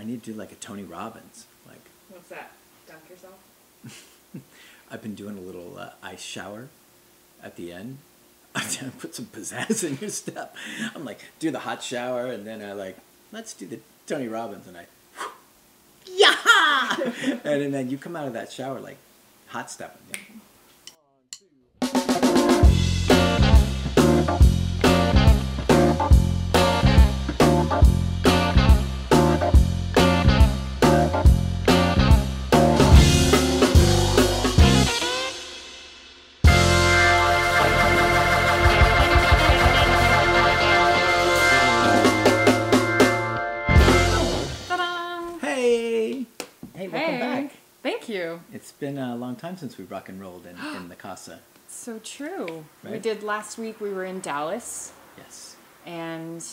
need to do like a Tony Robbins. Like, what's that? Dunk yourself? I've been doing a little ice shower at the end. I put some pizzazz in your step. I'm like, do the hot shower, and then I like, let's do the Tony Robbins, and I, yeah, and then you come out of that shower like hot stepping. Yeah. Thank you. It's been a long time since we rock and rolled in the casa. So true. Right? We did last week. We were in Dallas. Yes. And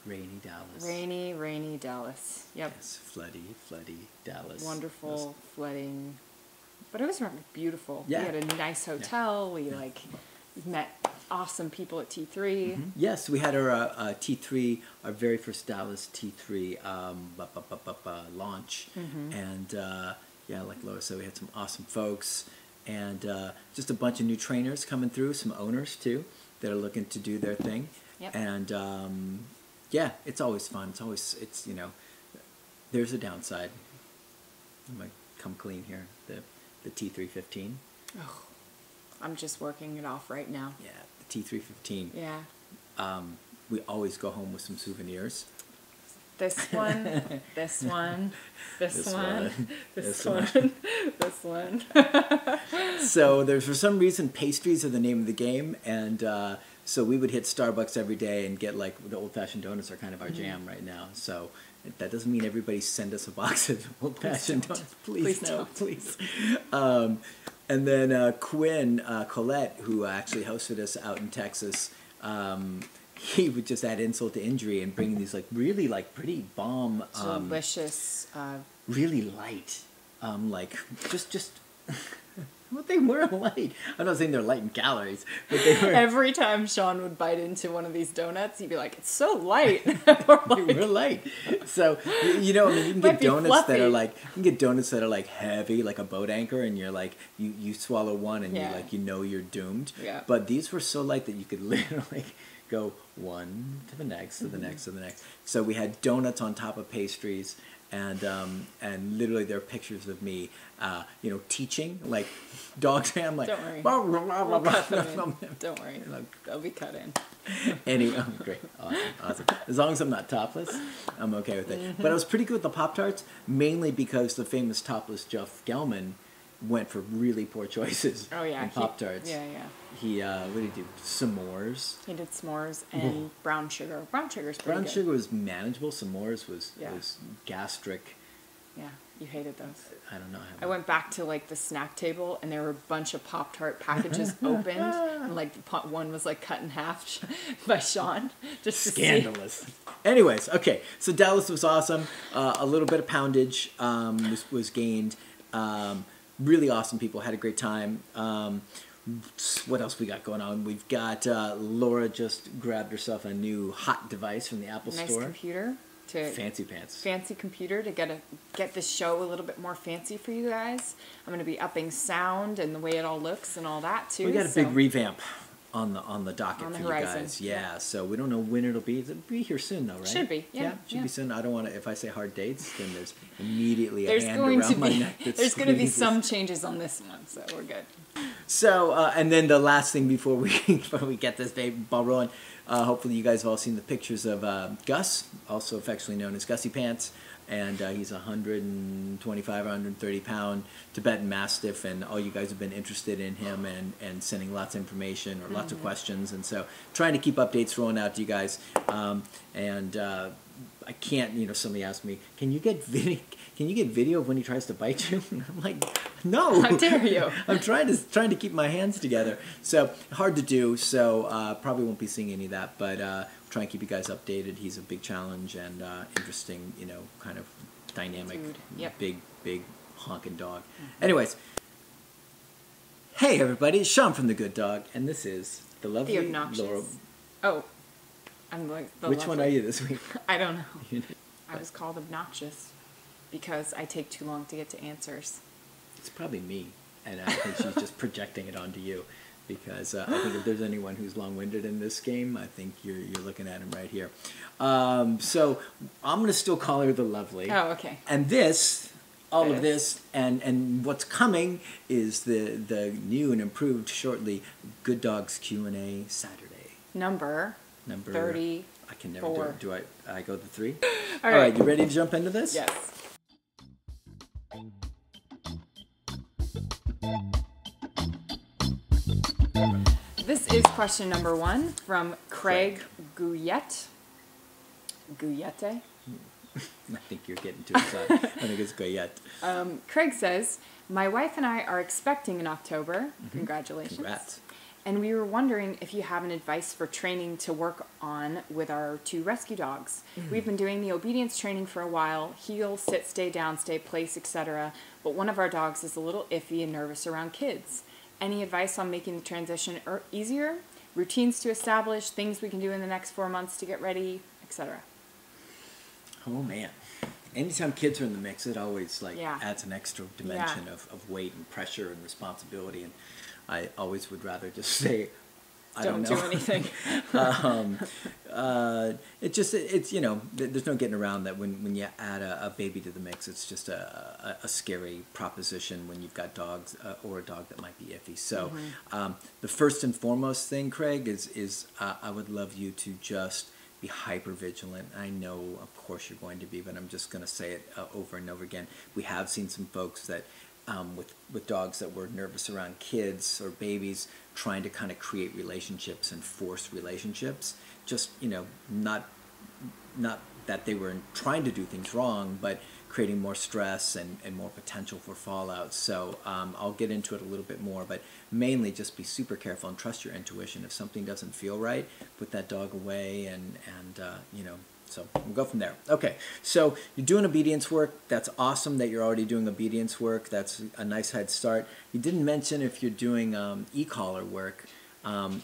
rainy Dallas. Rainy Dallas. Yep. Yes, floody Dallas. Wonderful flooding. But it was beautiful. Yeah. We had a nice hotel. Yeah. We met awesome people at T3. Mm-hmm. Yes, we had our T3, our very first Dallas T3 launch. Mm-hmm. And yeah, like Laura said, we had some awesome folks, and just a bunch of new trainers coming through, some owners too, that are looking to do their thing. Yep. And yeah, it's always fun. It's you know, there's a downside. I'm gonna come clean here. The T315. Oh, I'm just working it off right now. Yeah, the T315. Yeah. We always go home with some souvenirs. This one, this one, this one, this one, this one. So there's, for some reason, pastries are the name of the game, and so we would hit Starbucks every day and get, like, the old-fashioned donuts are kind of our jam right now. So that doesn't mean everybody send us a box of old-fashioned donuts. Please no, don't. Please. And then Colette, who actually hosted us out in Texas, he would just add insult to injury and bring these like really like pretty bomb, delicious, really light, like just what they were light. I'm not saying they're light in calories, but they were. Every time Sean would bite into one of these donuts, he'd be like, "It's so light." We're light. So you know, I mean, you can get donuts fluffy. that are like like heavy, like a boat anchor, and you're like you swallow one and you know you're doomed. Yeah. But these were so light that you could literally go one to the next, to the next, to the next. So we had donuts on top of pastries, and literally there are pictures of me, you know, teaching like dogs. I'm like, don't worry, we'll cut them in. Don't worry, they'll be cut in. Anyway, great, awesome. As long as I'm not topless, I'm okay with it. Mm-hmm. But I was pretty good with the Pop-Tarts, mainly because the famous topless Jeff Gelman went for really poor choices. Oh yeah, in Pop-Tarts. Yeah. He what did he do? S'mores. He did s'mores and brown sugar. Brown sugar's pretty Brown good. sugar was manageable. S'mores was gastric. Yeah, you hated those. I don't know. I went back to like the snack table, and there were a bunch of Pop-Tart packages opened, and like one was like cut in half by Sean. Just to scandalous. See. Anyways, okay. So Dallas was awesome. A little bit of poundage was gained. Really awesome people. Had a great time. What else we got going on? We've got Laura just grabbed herself a new hot device from the Apple Store. Nice computer. Fancy pants. Fancy computer to get this show a little bit more fancy for you guys. I'm going to be upping sound and the way it all looks and all that too. We got a big revamp on the docket for horizon. You guys. Yeah, so we don't know when it'll be. It'll be here soon though, right? Should be. Yeah, should be soon. I don't want to. If I say hard dates, then there's immediately a hand going around to my be, neck. There's going to be some changes on this one, so we're good. So and then the last thing before we get this ball rolling. Hopefully you guys have all seen the pictures of Gus, also affectionately known as Gussie Pants, and he's a 125 or 130 pound Tibetan Mastiff, and all you guys have been interested in him and sending lots of information or lots of questions, and so trying to keep updates rolling out to you guys. I can't, you know, somebody asked me, can you get video of when he tries to bite you? And I'm like, no. How dare you? I'm trying to keep my hands together. So hard to do. So probably won't be seeing any of that. But try and keep you guys updated. He's a big challenge and interesting, you know, kind of dynamic, big honking dog. Anyways, hey everybody, it's Sean from The Good Dog, and this is the lovely Laura. Oh. I'm like Which one are you this week? I don't know. I was called obnoxious. because I take too long to get to answers. It's probably me, and I think she's just projecting it onto you, because I think if there's anyone who's long-winded in this game, I think you're looking at him right here. So I'm going to still call her the lovely. Oh, okay. And all of this, and what's coming is the new and improved shortly Good Dogs Q&A Saturday. Number 30. I can never do it. Do I go the 3? All right, you ready to jump into this? Yes. This is question number 1 from Craig Guyette. Guyette? I think you're getting too excited. I think it's Goyette. Craig says, my wife and I are expecting in October. Mm-hmm. Congratulations. Congrats. And we were wondering if you have an advice for training to work on with our 2 rescue dogs. We've been doing the obedience training for a while, heel, sit, stay down, stay, place, etc. But one of our dogs is a little iffy and nervous around kids. Any advice on making the transition easier? Routines to establish, things we can do in the next 4 months to get ready, etc. Oh man. Anytime kids are in the mix, it always Yeah. adds an extra dimension Yeah. of weight and pressure and responsibility, and I always would rather just say I don't do know. anything. It's you know, there's no getting around that when you add a baby to the mix, it's just a scary proposition when you've got dogs or a dog that might be iffy. So the first and foremost thing, Craig, is I would love you to just be hyper vigilant. I know, of course, you're going to be, but I'm just going to say it over and over again. We have seen some folks that with dogs that were nervous around kids or babies, trying to kind of create relationships and force relationships. Just, you know, not that they were trying to do things wrong, but creating more stress and more potential for fallout. So I'll get into it a little bit more, but mainly just be super careful and trust your intuition. If something doesn't feel right, put that dog away and you know, so we'll go from there. Okay, so you're doing obedience work. That's awesome that you're already doing obedience work. That's a nice head start. You didn't mention if you're doing e-collar work.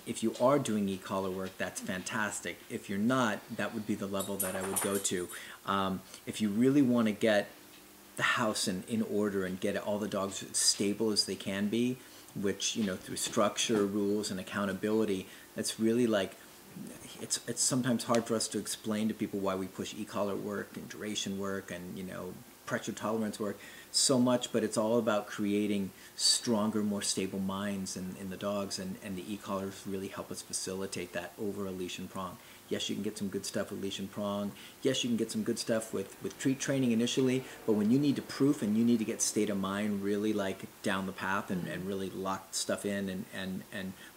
If you are doing e-collar work, that's fantastic. If you're not, that would be the level that I would go to. If you really want to get the house in order and get all the dogs as stable as they can be, which, you know, through structure, rules, and accountability, that's really like, it's sometimes hard for us to explain to people why we push e-collar work and duration work and, you know, pressure tolerance work so much, but it's all about creating stronger, more stable minds in the dogs, and the e-collars really help us facilitate that over a leash and prong. Yes, you can get some good stuff with leash and prong. Yes, you can get some good stuff with treat training initially, but when you need to proof and you need to get state of mind really like down the path and really lock stuff in and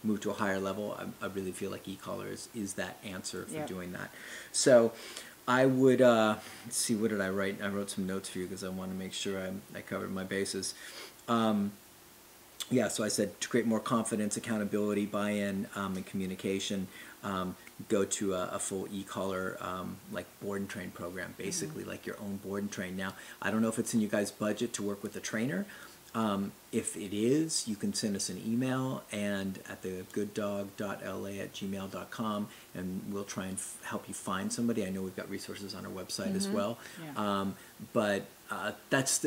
move to a higher level, I really feel like e-collar is that answer for doing that. So I would, let's see, what did I write? I wrote some notes for you because I want to make sure I covered my bases. Yeah, so I said to create more confidence, accountability, buy-in, and communication, go to a full e-collar like board and train program, basically like your own board and train. Now, I don't know if it's in you guys' budget to work with a trainer. If it is, you can send us an email and at the gooddog.la@gmail.com, and we'll try and help you find somebody. I know we've got resources on our website as well. Yeah. But that's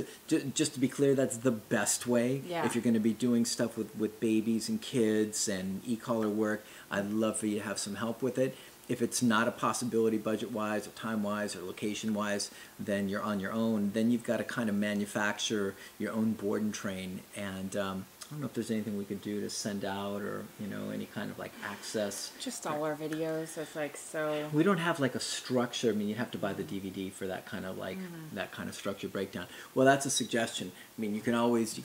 just to be clear, that's the best way. Yeah. If you're going to be doing stuff with babies and kids and e-collar work, I'd love for you to have some help with it. If it's not a possibility budget-wise or time-wise or location-wise, then you're on your own. Then you've got to kind of manufacture your own board and train. And I don't know if there's anything we could do to send out or, you know, any kind of like access. Just all our videos. It's like so. We don't have like a structure. I mean, you have to buy the DVD for that kind of like that kind of structure breakdown. Well, that's a suggestion. I mean, you can always.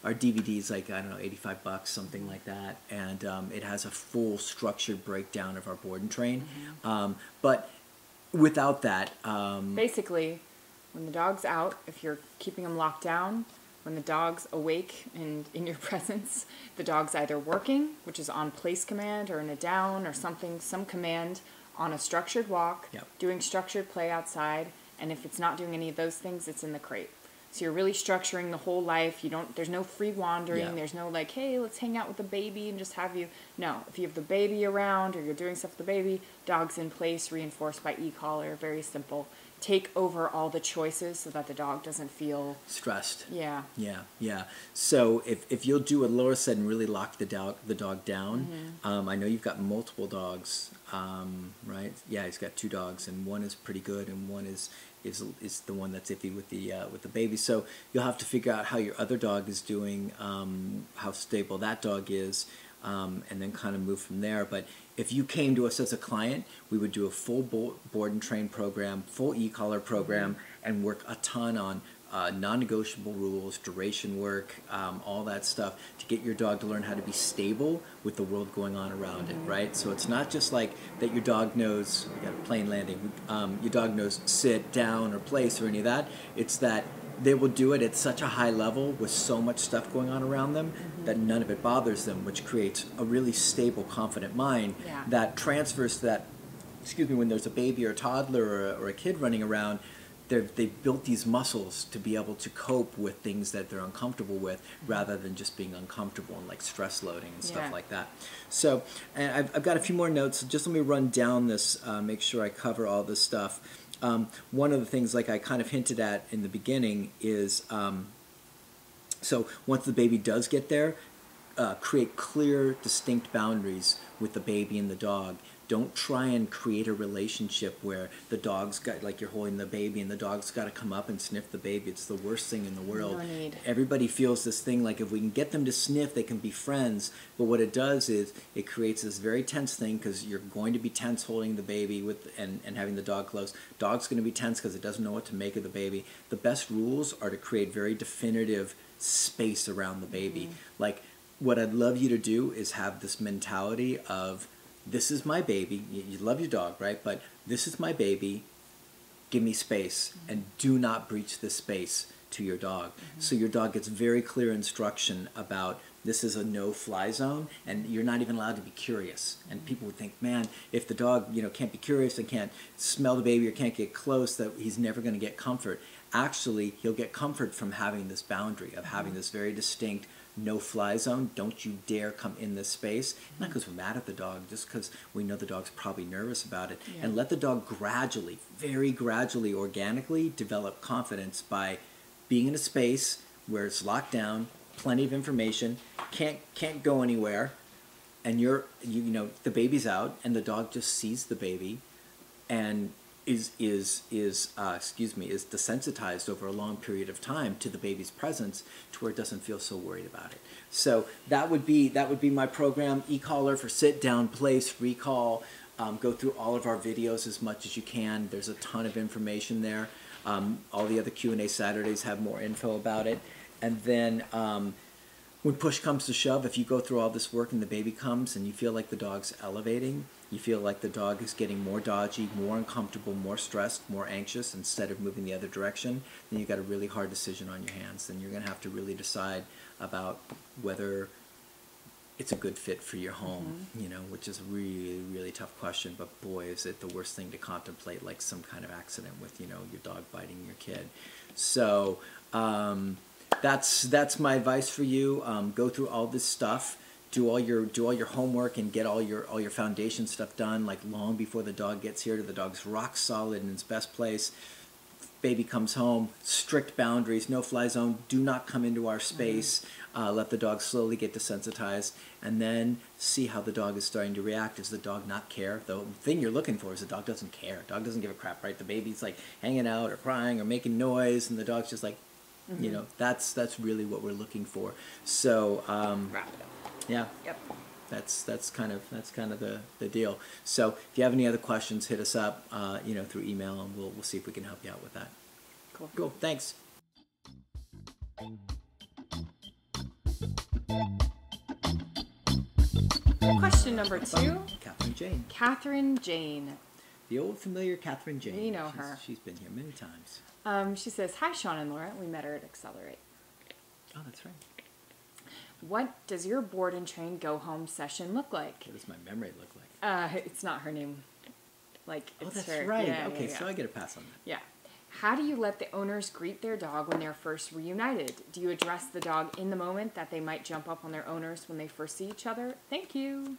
Our DVD is like, I don't know, $85, something like that, and it has a full structured breakdown of our board and train. But without that, basically, when the dog's out, if you're keeping them locked down, when the dog's awake and in your presence, the dog's either working, which is on place command or in a down or something, some command on a structured walk, doing structured play outside, and if it's not doing any of those things, it's in the crate. So you're really structuring the whole life. There's no free wandering. There's no like, hey, let's hang out with the baby and just have you. No, if you have the baby around or you're doing stuff with the baby, dog's in place, reinforced by e-collar, very simple. take over all the choices so that the dog doesn't feel stressed. Yeah. Yeah. So if you'll do what Laura said and really lock the dog down, I know you've got multiple dogs, right? Yeah, he's got 2 dogs, and one is pretty good, and one is the one that's iffy with the baby. So you'll have to figure out how your other dog is doing, how stable that dog is, and then kind of move from there. But if you came to us as a client, we would do a full board and train program, full e-collar program, and work a ton on non-negotiable rules, duration work, all that stuff to get your dog to learn how to be stable with the world going on around it, right? So it's not just like that your dog knows, we got a plane landing, your dog knows sit, down, or place, or any of that. It's that they will do it at such a high level with so much stuff going on around them that none of it bothers them, which creates a really stable, confident mind that transfers to that, when there's a baby or a toddler or a kid running around, they've built these muscles to be able to cope with things that they're uncomfortable with rather than just being uncomfortable and like stress loading and stuff like that. So, and I've got a few more notes. Just let me run down this, make sure I cover all this stuff. One of the things, like I kind of hinted at in the beginning, is so once the baby does get there, create clear, distinct boundaries with the baby and the dog. Don't try and create a relationship where the dog's got, like you're holding the baby and the dog's got to come up and sniff the baby. It's the worst thing in the world. No need. Everybody feels this thing like if we can get them to sniff, they can be friends. But what it does is it creates this very tense thing because you're going to be tense holding the baby and having the dog close. Dog's going to be tense because it doesn't know what to make of the baby. The best rules are to create very definitive space around the baby. Like what I'd love you to do is have this mentality of, this is my baby. You love your dog, right? But this is my baby. Give me space, and do not breach this space to your dog. So your dog gets very clear instruction about this is a no-fly zone, and you're not even allowed to be curious. And people would think, man, if the dog can't be curious and can't smell the baby or can't get close, that he's never going to get comfort. Actually, he'll get comfort from having this boundary of having this very distinct no-fly zone. Don't you dare come in this space. Not because we're mad at the dog, just because we know the dog's probably nervous about it. And let the dog gradually, very gradually, organically develop confidence by being in a space where it's locked down, plenty of information, can't go anywhere, and the baby's out, and the dog just sees the baby, and is desensitized over a long period of time to the baby's presence to where it doesn't feel so worried about it. So that would be my program, e-collar for sit, down, place, recall. Go through all of our videos as much as you can. There's a ton of information there. All the other Q&A Saturdays have more info about it. And then when push comes to shove, if you go through all this work and the baby comes and you feel like the dog's elevating, you feel like the dog is getting more dodgy, more uncomfortable, more stressed, more anxious instead of moving the other direction, then you've got a really hard decision on your hands. Then you're going to have to really decide about whether it's a good fit for your home, which is a really, really tough question. But boy, is it the worst thing to contemplate, like some kind of accident with, your dog biting your kid. So that's my advice for you. Go through all this stuff. Do all your homework and get all your foundation stuff done, like long before the dog gets here. The dog's rock solid in its best place. Baby comes home, strict boundaries, no fly zone. Do not come into our space. Let the dog slowly get desensitized, and then see how the dog is starting to react. Does the dog not care? The thing you're looking for is the dog doesn't care. Dog doesn't give a crap, right? The baby's like hanging out or crying or making noise, and the dog's just like, that's really what we're looking for. So wrap it up. Yeah. Yep. That's kind of the deal. So if you have any other questions, hit us up, through email, and we'll see if we can help you out with that. Cool. Thanks. Question number 2. Catherine Jane. The old familiar Catherine Jane. We know her. She's been here many times. She says, "Hi, Sean and Laura. We met her at Accelerate. Oh, that's right. What does your board and train go home session look like?" What does my memory look like? It's not her name. It's that's her. right. Yeah, okay, yeah. So I get a pass on that. Yeah. How do you let the owners greet their dog when they're first reunited? Do you address the dog in the moment that they might jump up on their owners when they first see each other? Thank you.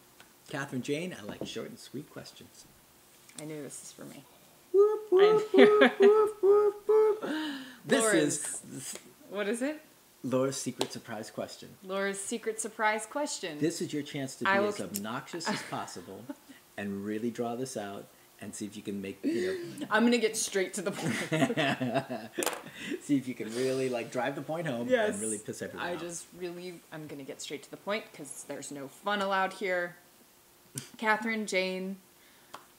Catherine Jane, I like short and sweet questions. I knew this is for me. Whoop. This Laura's- is What is it? Laura's secret surprise question. Laura's secret surprise question. This is your chance to be I will as obnoxious as possible and really draw this out and see if you can make, I'm going to get straight to the point. see if you can really like drive the point home Yes. and really piss everyone off. I'm going to get straight to the point because there's no fun allowed here. Catherine, Jane,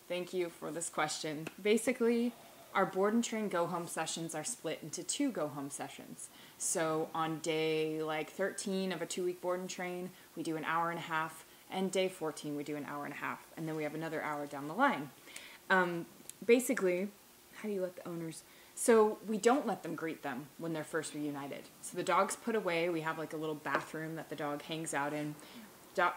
thank you for this question. Basically, our board and train go home sessions are split into 2 go home sessions. So on day like 13 of a 2-week board and train, we do an hour and a half, and day 14 we do an hour and a half, and then we have another hour down the line. Basically, how do you let the owners? So we don't let them greet them when they're first reunited. So the dog's put away. We have like a little bathroom that the dog hangs out in.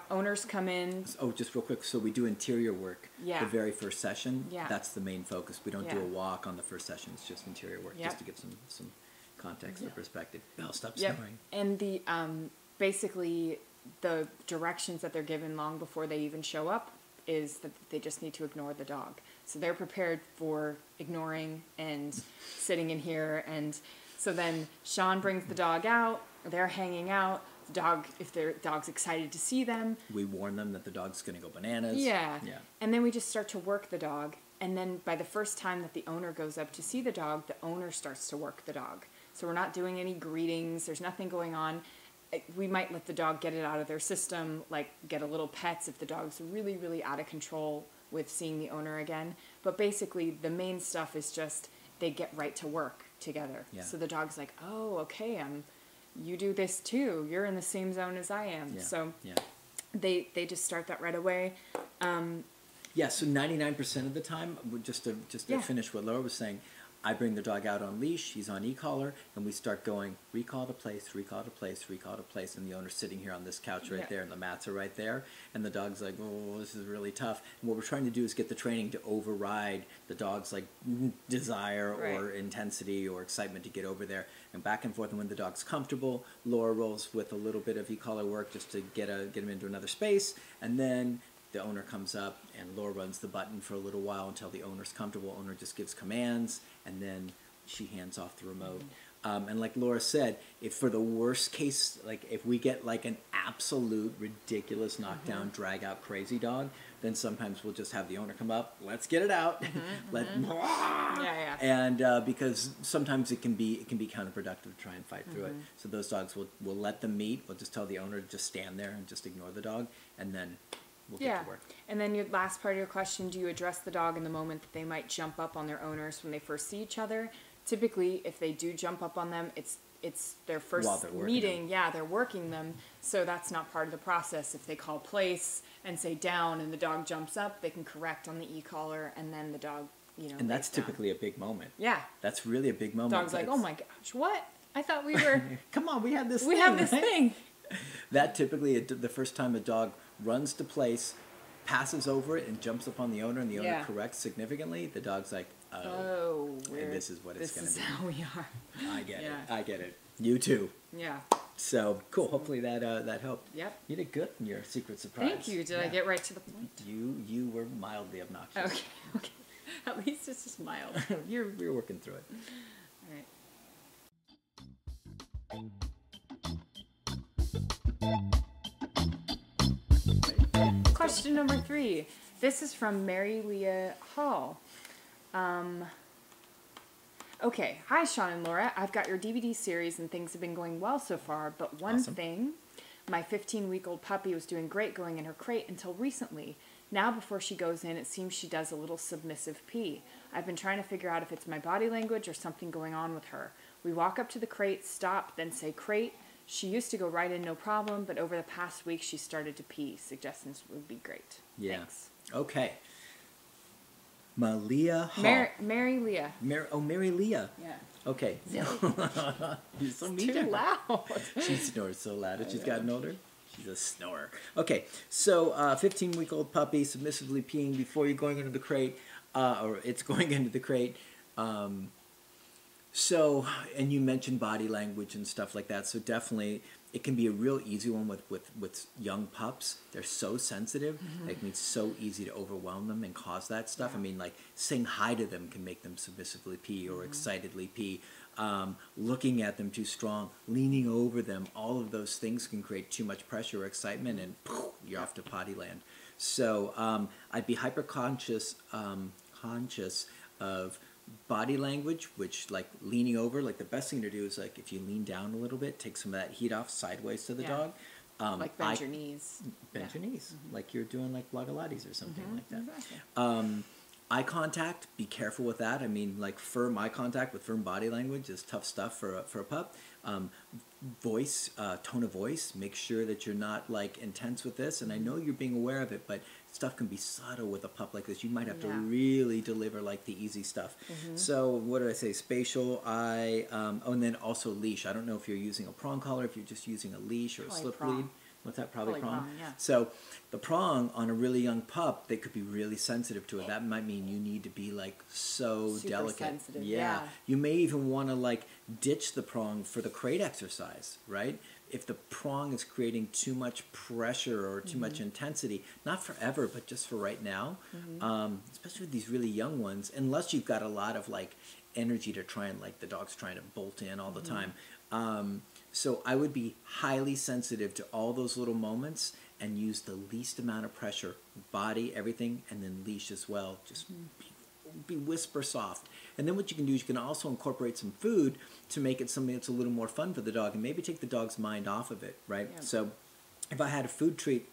Owners come in. Oh, just real quick. So we do interior work Yeah. the very first session. Yeah. That's the main focus. We don't do Yeah. a walk on the first session. It's just interior work, Yep. just to give some context or perspective. Belle, stop Yep. snoring. And the basically the directions that they're given long before they even show up is that they just need to ignore the dog. So they're prepared for ignoring and sitting in here, and so then Sean brings the dog out. They're hanging out. The dog, if their dog's excited to see them, We warn them that the dog's going to go bananas. yeah. Yeah. And then we just start to work the dog. And then by the first time that the owner goes up to see the dog, the owner starts to work the dog. So we're not doing any greetings. There's nothing going on. We might let the dog get it out of their system, like get a little pets if the dog's really, really out of control with seeing the owner again. But basically, the main stuff is just they get right to work together. Yeah. So the dog's like, oh, okay, you do this too. You're in the same zone as I am. Yeah. So Yeah. they just start that right away. Yeah, so 99% of the time, just to Yeah. finish what Laura was saying, I bring the dog out on leash, he's on e-collar, and we start going recall to place, recall to place, recall to place, and the owner's sitting here on this couch right Yeah. there, and the mats are right there, and the dog's like, oh, this is really tough. And what we're trying to do is get the training to override the dog's like desire or Right. intensity or excitement to get over there, and back and forth. And when the dog's comfortable, Laura rolls with a little bit of e-collar work just to get him into another space, and then the owner comes up and Laura runs the button for a little while until the owner's comfortable. Owner just gives commands and then she hands off the remote. And like Laura said, if for the worst case, like if we get like an absolute ridiculous knockdown, drag out crazy dog, then sometimes we'll just have the owner come up, let's get it out, Yeah. and because sometimes it can be counterproductive to try and fight through it. So those dogs we'll let them meet. We'll just tell the owner to just stand there and just ignore the dog, and then we'll Yeah. get to work. And then your last part of your question, do you address the dog in the moment that they might jump up on their owners when they first see each other? Typically, if they do jump up on them, it's their While first they're working meeting. them. Yeah, they're working them. So that's not part of the process. If they call place and say down and the dog jumps up, they can correct on the e-collar and then the dog, And that's lays down. typically a big moment. Yeah. That's really a big moment. Dog's like, oh my gosh, what? I thought we were, Come on, we had this we thing, have this right? thing. That typically, the first time a dog runs to place, passes over it, and jumps upon the owner, and the owner Yeah. corrects significantly, the dog's like, oh, Oh, and this is what it's going to This be. is how we are. I get Yeah. it. I get it. You too. Yeah. So, cool. Hopefully that helped. Yep. You did good in your secret surprise. Thank you. Did I Yeah. get right to the point? You were mildly obnoxious. Okay. At least it's just mild. You're working through it. All right. Question number 3. This is from Mary Leah Hall. Okay. Hi, Sean and Laura. I've got your DVD series and things have been going well so far, but one Awesome. thing, my 15-week-old puppy was doing great going in her crate until recently. Now before she goes in, it seems she does a little submissive pee. I've been trying to figure out if it's my body language or something going on with her. We walk up to the crate, stop, then say crate. She used to go right in no problem, but over the past week she started to pee. Suggestions would be great. Yeah. Thanks. Okay. Malia Hall. Mary Leah. Mary Leah. Yeah. Okay. You're so mean to Too her. loud. She snores so loud as she's gotten older. She's a snorer. Okay, so 15-week-old puppy submissively peeing before you're going into the crate, or it's going into the crate. So, and you mentioned body language and stuff like that. So definitely, it can be a real easy one with young pups. They're so sensitive. It can be so easy to overwhelm them and cause that stuff. Yeah. I mean, like saying hi to them can make them submissively pee or excitedly pee. Looking at them too strong, leaning over them, all of those things can create too much pressure or excitement, and poof, you're off to potty land. So I'd be hyper conscious of body language, which like leaning over, like the best thing to do is like if you lean down a little bit, take some of that heat off sideways to the dog. Like bend your knees. Bend your knees, like you're doing like Lagalates or something like that. Exactly. Eye contact, be careful with that. I mean, like firm eye contact with firm body language is tough stuff for a pup. Voice, tone of voice, make sure that you're not like intense with this. And I know you're being aware of it, but stuff can be subtle with a pup like this. You might have to really deliver like the easy stuff. So what did I say? Spatial, eye, and then also leash. I don't know if you're using a prong collar, if you're just using a leash or a slip lead. What's that? Probably prong. Yeah. So the prong on a really young pup, they could be really sensitive to it. That might mean you need to be like so Super delicate. sensitive, Yeah. You may even want to like ditch the prong for the crate exercise, right? If the prong is creating too much pressure or too much intensity, not forever, but just for right now, especially with these really young ones, unless you've got a lot of like energy to try and like the dog's trying to bolt in all the time. So I would be highly sensitive to all those little moments and use the least amount of pressure, body, everything, and then leash as well. Just be whisper soft. And then what you can do is you can also incorporate some food to make it something that's a little more fun for the dog and maybe take the dog's mind off of it, right? Yeah. So if I had a food treat,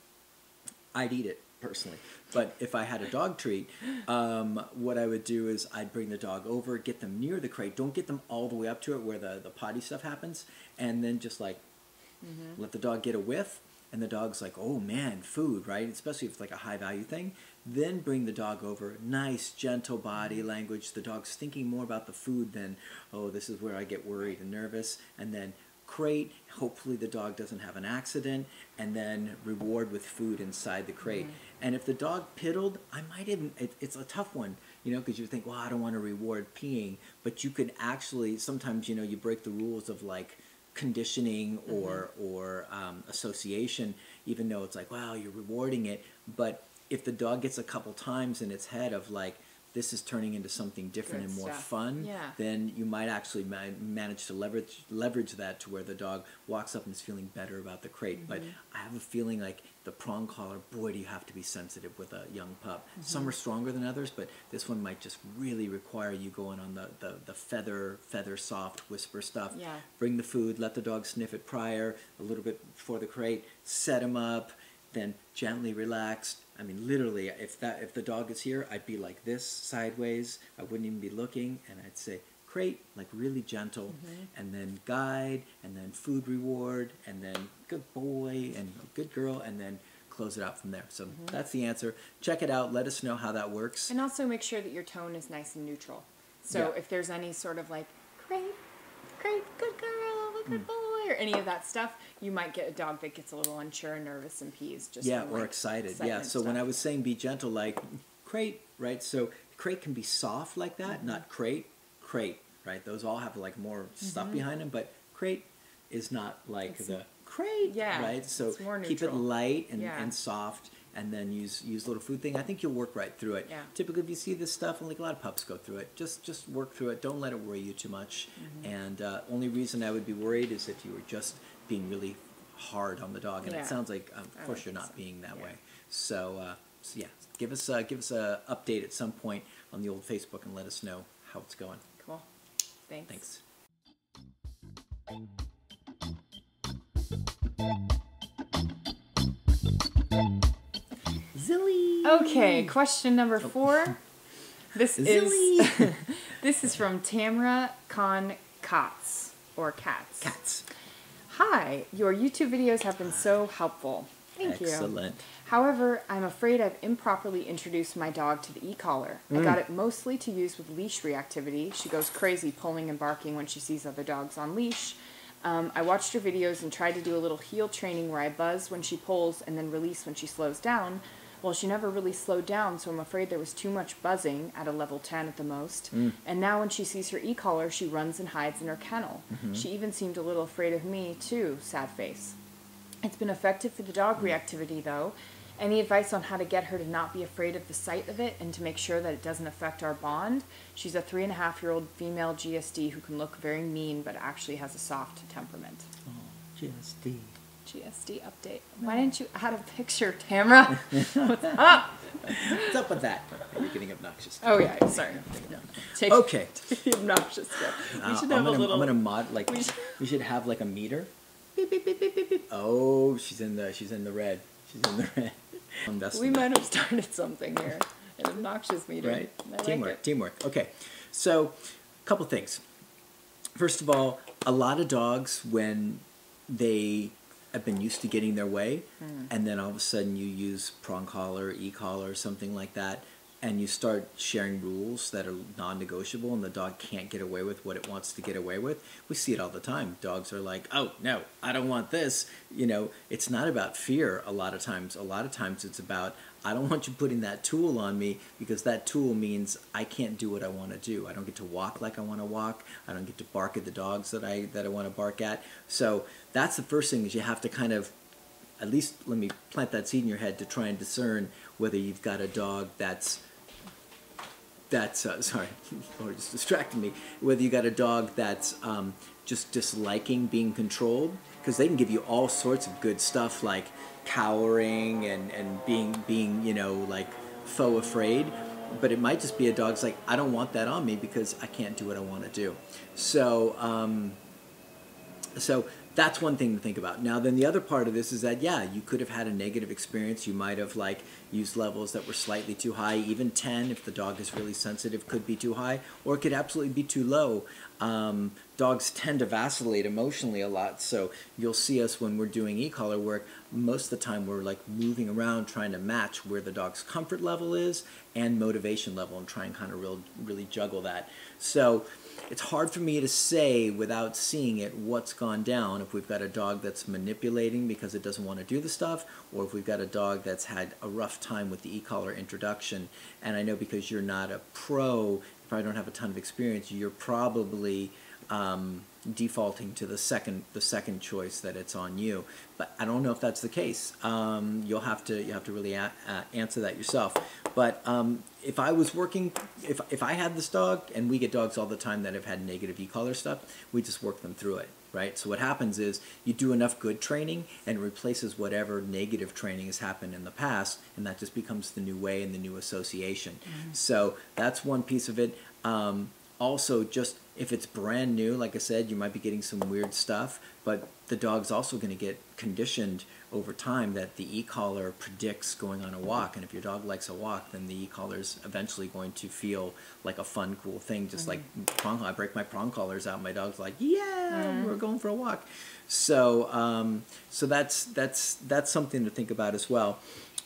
I'd eat it personally. But if I had a dog treat, what I would do is I'd bring the dog over, get them near the crate. Don't get them all the way up to it where the potty stuff happens. And then just like let the dog get a whiff. And the dog's like, oh man, food, right? Especially if it's like a high value thing. Then bring the dog over. Nice, gentle body language. The dog's thinking more about the food than, oh, this is where I get worried and nervous. And then crate. Hopefully the dog doesn't have an accident. And then reward with food inside the crate. And if the dog piddled, I might even, it's a tough one, you know, because you think, well, I don't want to reward peeing. But you could actually, sometimes, you know, you break the rules of like, conditioning or association, even though it's like, wow, you're rewarding it. But if the dog gets a couple times in its head of like, this is turning into something different and more fun, then you might actually manage to leverage that to where the dog walks up and is feeling better about the crate. But I have a feeling like the prong collar, boy, do you have to be sensitive with a young pup. Some are stronger than others, but this one might just really require you going on the feather soft whisper stuff. Bring the food, let the dog sniff it prior, a little bit before the crate, set him up, then gently relaxed. I mean, literally, if the dog is here, I'd be like this, sideways. I wouldn't even be looking, and I'd say, crate, like really gentle, and then guide, and then food reward, and then good boy, and good girl, and then close it out from there. So that's the answer. Check it out. Let us know how that works. And also make sure that your tone is nice and neutral. So if there's any sort of like, crate, good girl, good boy, or any of that stuff, you might get a dog that gets a little unsure, nervous, and pees. Just from, or like, excited. Yeah, so when I was saying be gentle, like crate, right? So crate can be soft like that, not crate, right? Those all have like more stuff behind them, but crate is not like the crate, right? So it's more keep neutral. it light and soft, and then use little food thing. I think you'll work right through it. Typically, if you see this stuff, and like a lot of pups go through it, just work through it. Don't let it worry you too much. And only reason I would be worried is if you were just being really hard on the dog, and it sounds like, of course, you're not being that way. So yeah, give us a update at some point on the old Facebook and let us know how it's going. Cool. Thanks. Zilly. Okay, question number 4. This is from Tamara Khan Katz or Katz. Hi, your YouTube videos have been so helpful. Thank you. Excellent. However, I'm afraid I've improperly introduced my dog to the e-collar. I got it mostly to use with leash reactivity. She goes crazy pulling and barking when she sees other dogs on leash. I watched her videos and tried to do a little heel training where I buzz when she pulls and then release when she slows down, Well, she never really slowed down, so I'm afraid there was too much buzzing at a level 10 at the most. And now when she sees her e-collar, she runs and hides in her kennel. She even seemed a little afraid of me, too, sad face. It's been effective for the dog reactivity, though. Any advice on how to get her to not be afraid of the sight of it and to make sure that it doesn't affect our bond? She's a 3.5-year-old female GSD who can look very mean but actually has a soft temperament. Oh, GSD. GSD update. Why didn't you add a picture, Tamara? What's up? What's up with that? You're getting obnoxious. Oh, yeah, sorry. Take Okay. the obnoxious stuff. We should have a little... I'm gonna mod, like, we should have, like, a meter. Beep, beep, beep, beep, beep, beep. Oh, she's in the red. She's in the red. We might have started something here. An obnoxious meter. Right? I Teamwork. like it. Teamwork. Okay. So, a couple things. First of all, a lot of dogs, when they have been used to getting their way, and then all of a sudden you use prong collar, e-collar, something like that, and you start sharing rules that are non-negotiable and the dog can't get away with what it wants to get away with. We see it all the time. Dogs are like, oh, no, I don't want this. You know, it's not about fear a lot of times. A lot of times it's about, I don't want you putting that tool on me because that tool means I can't do what I want to do. I don't get to walk like I want to walk. I don't get to bark at the dogs that I want to bark at. So that's the first thing is you have to kind of, at least let me plant that seed in your head to try and discern whether you've got a dog that's sorry, Lord just distracted me, whether you got a dog that's just disliking being controlled, because they can give you all sorts of good stuff like cowering and being you know, like faux afraid, but it might just be a dog's like, I don't want that on me because I can't do what I want to do. So so that's one thing to think about. Now, then the other part of this is that, yeah, you could have had a negative experience. You might have, like, used levels that were slightly too high. Even 10, if the dog is really sensitive, could be too high, or it could absolutely be too low. Dogs tend to vacillate emotionally a lot, so you'll see us when we're doing e-collar work, most of the time we're, like, moving around trying to match where the dog's comfort level is and motivation level and try and kind of really juggle that. So it's hard for me to say without seeing it what's gone down if we've got a dog that's manipulating because it doesn't want to do the stuff, or if we've got a dog that's had a rough time with the e-collar introduction. And I know because you're not a pro, you probably don't have a ton of experience, you're probably defaulting to the second choice that it's on you. But I don't know if that's the case. You'll have to really answer that yourself. But if I was working, if I had this dog, and we get dogs all the time that have had negative e-collar stuff, we just work them through it, right? So what happens is you do enough good training and it replaces whatever negative training has happened in the past, and that just becomes the new way and the new association. So that's one piece of it. Also, just if it's brand new, like I said, you might be getting some weird stuff, but the dog's also going to get conditioned over time that the e-collar predicts going on a walk, and if your dog likes a walk, then the e-collar's eventually going to feel like a fun, cool thing, just like prong. I break my prong collars out, my dog's like, yeah, we're going for a walk. So, so that's something to think about as well.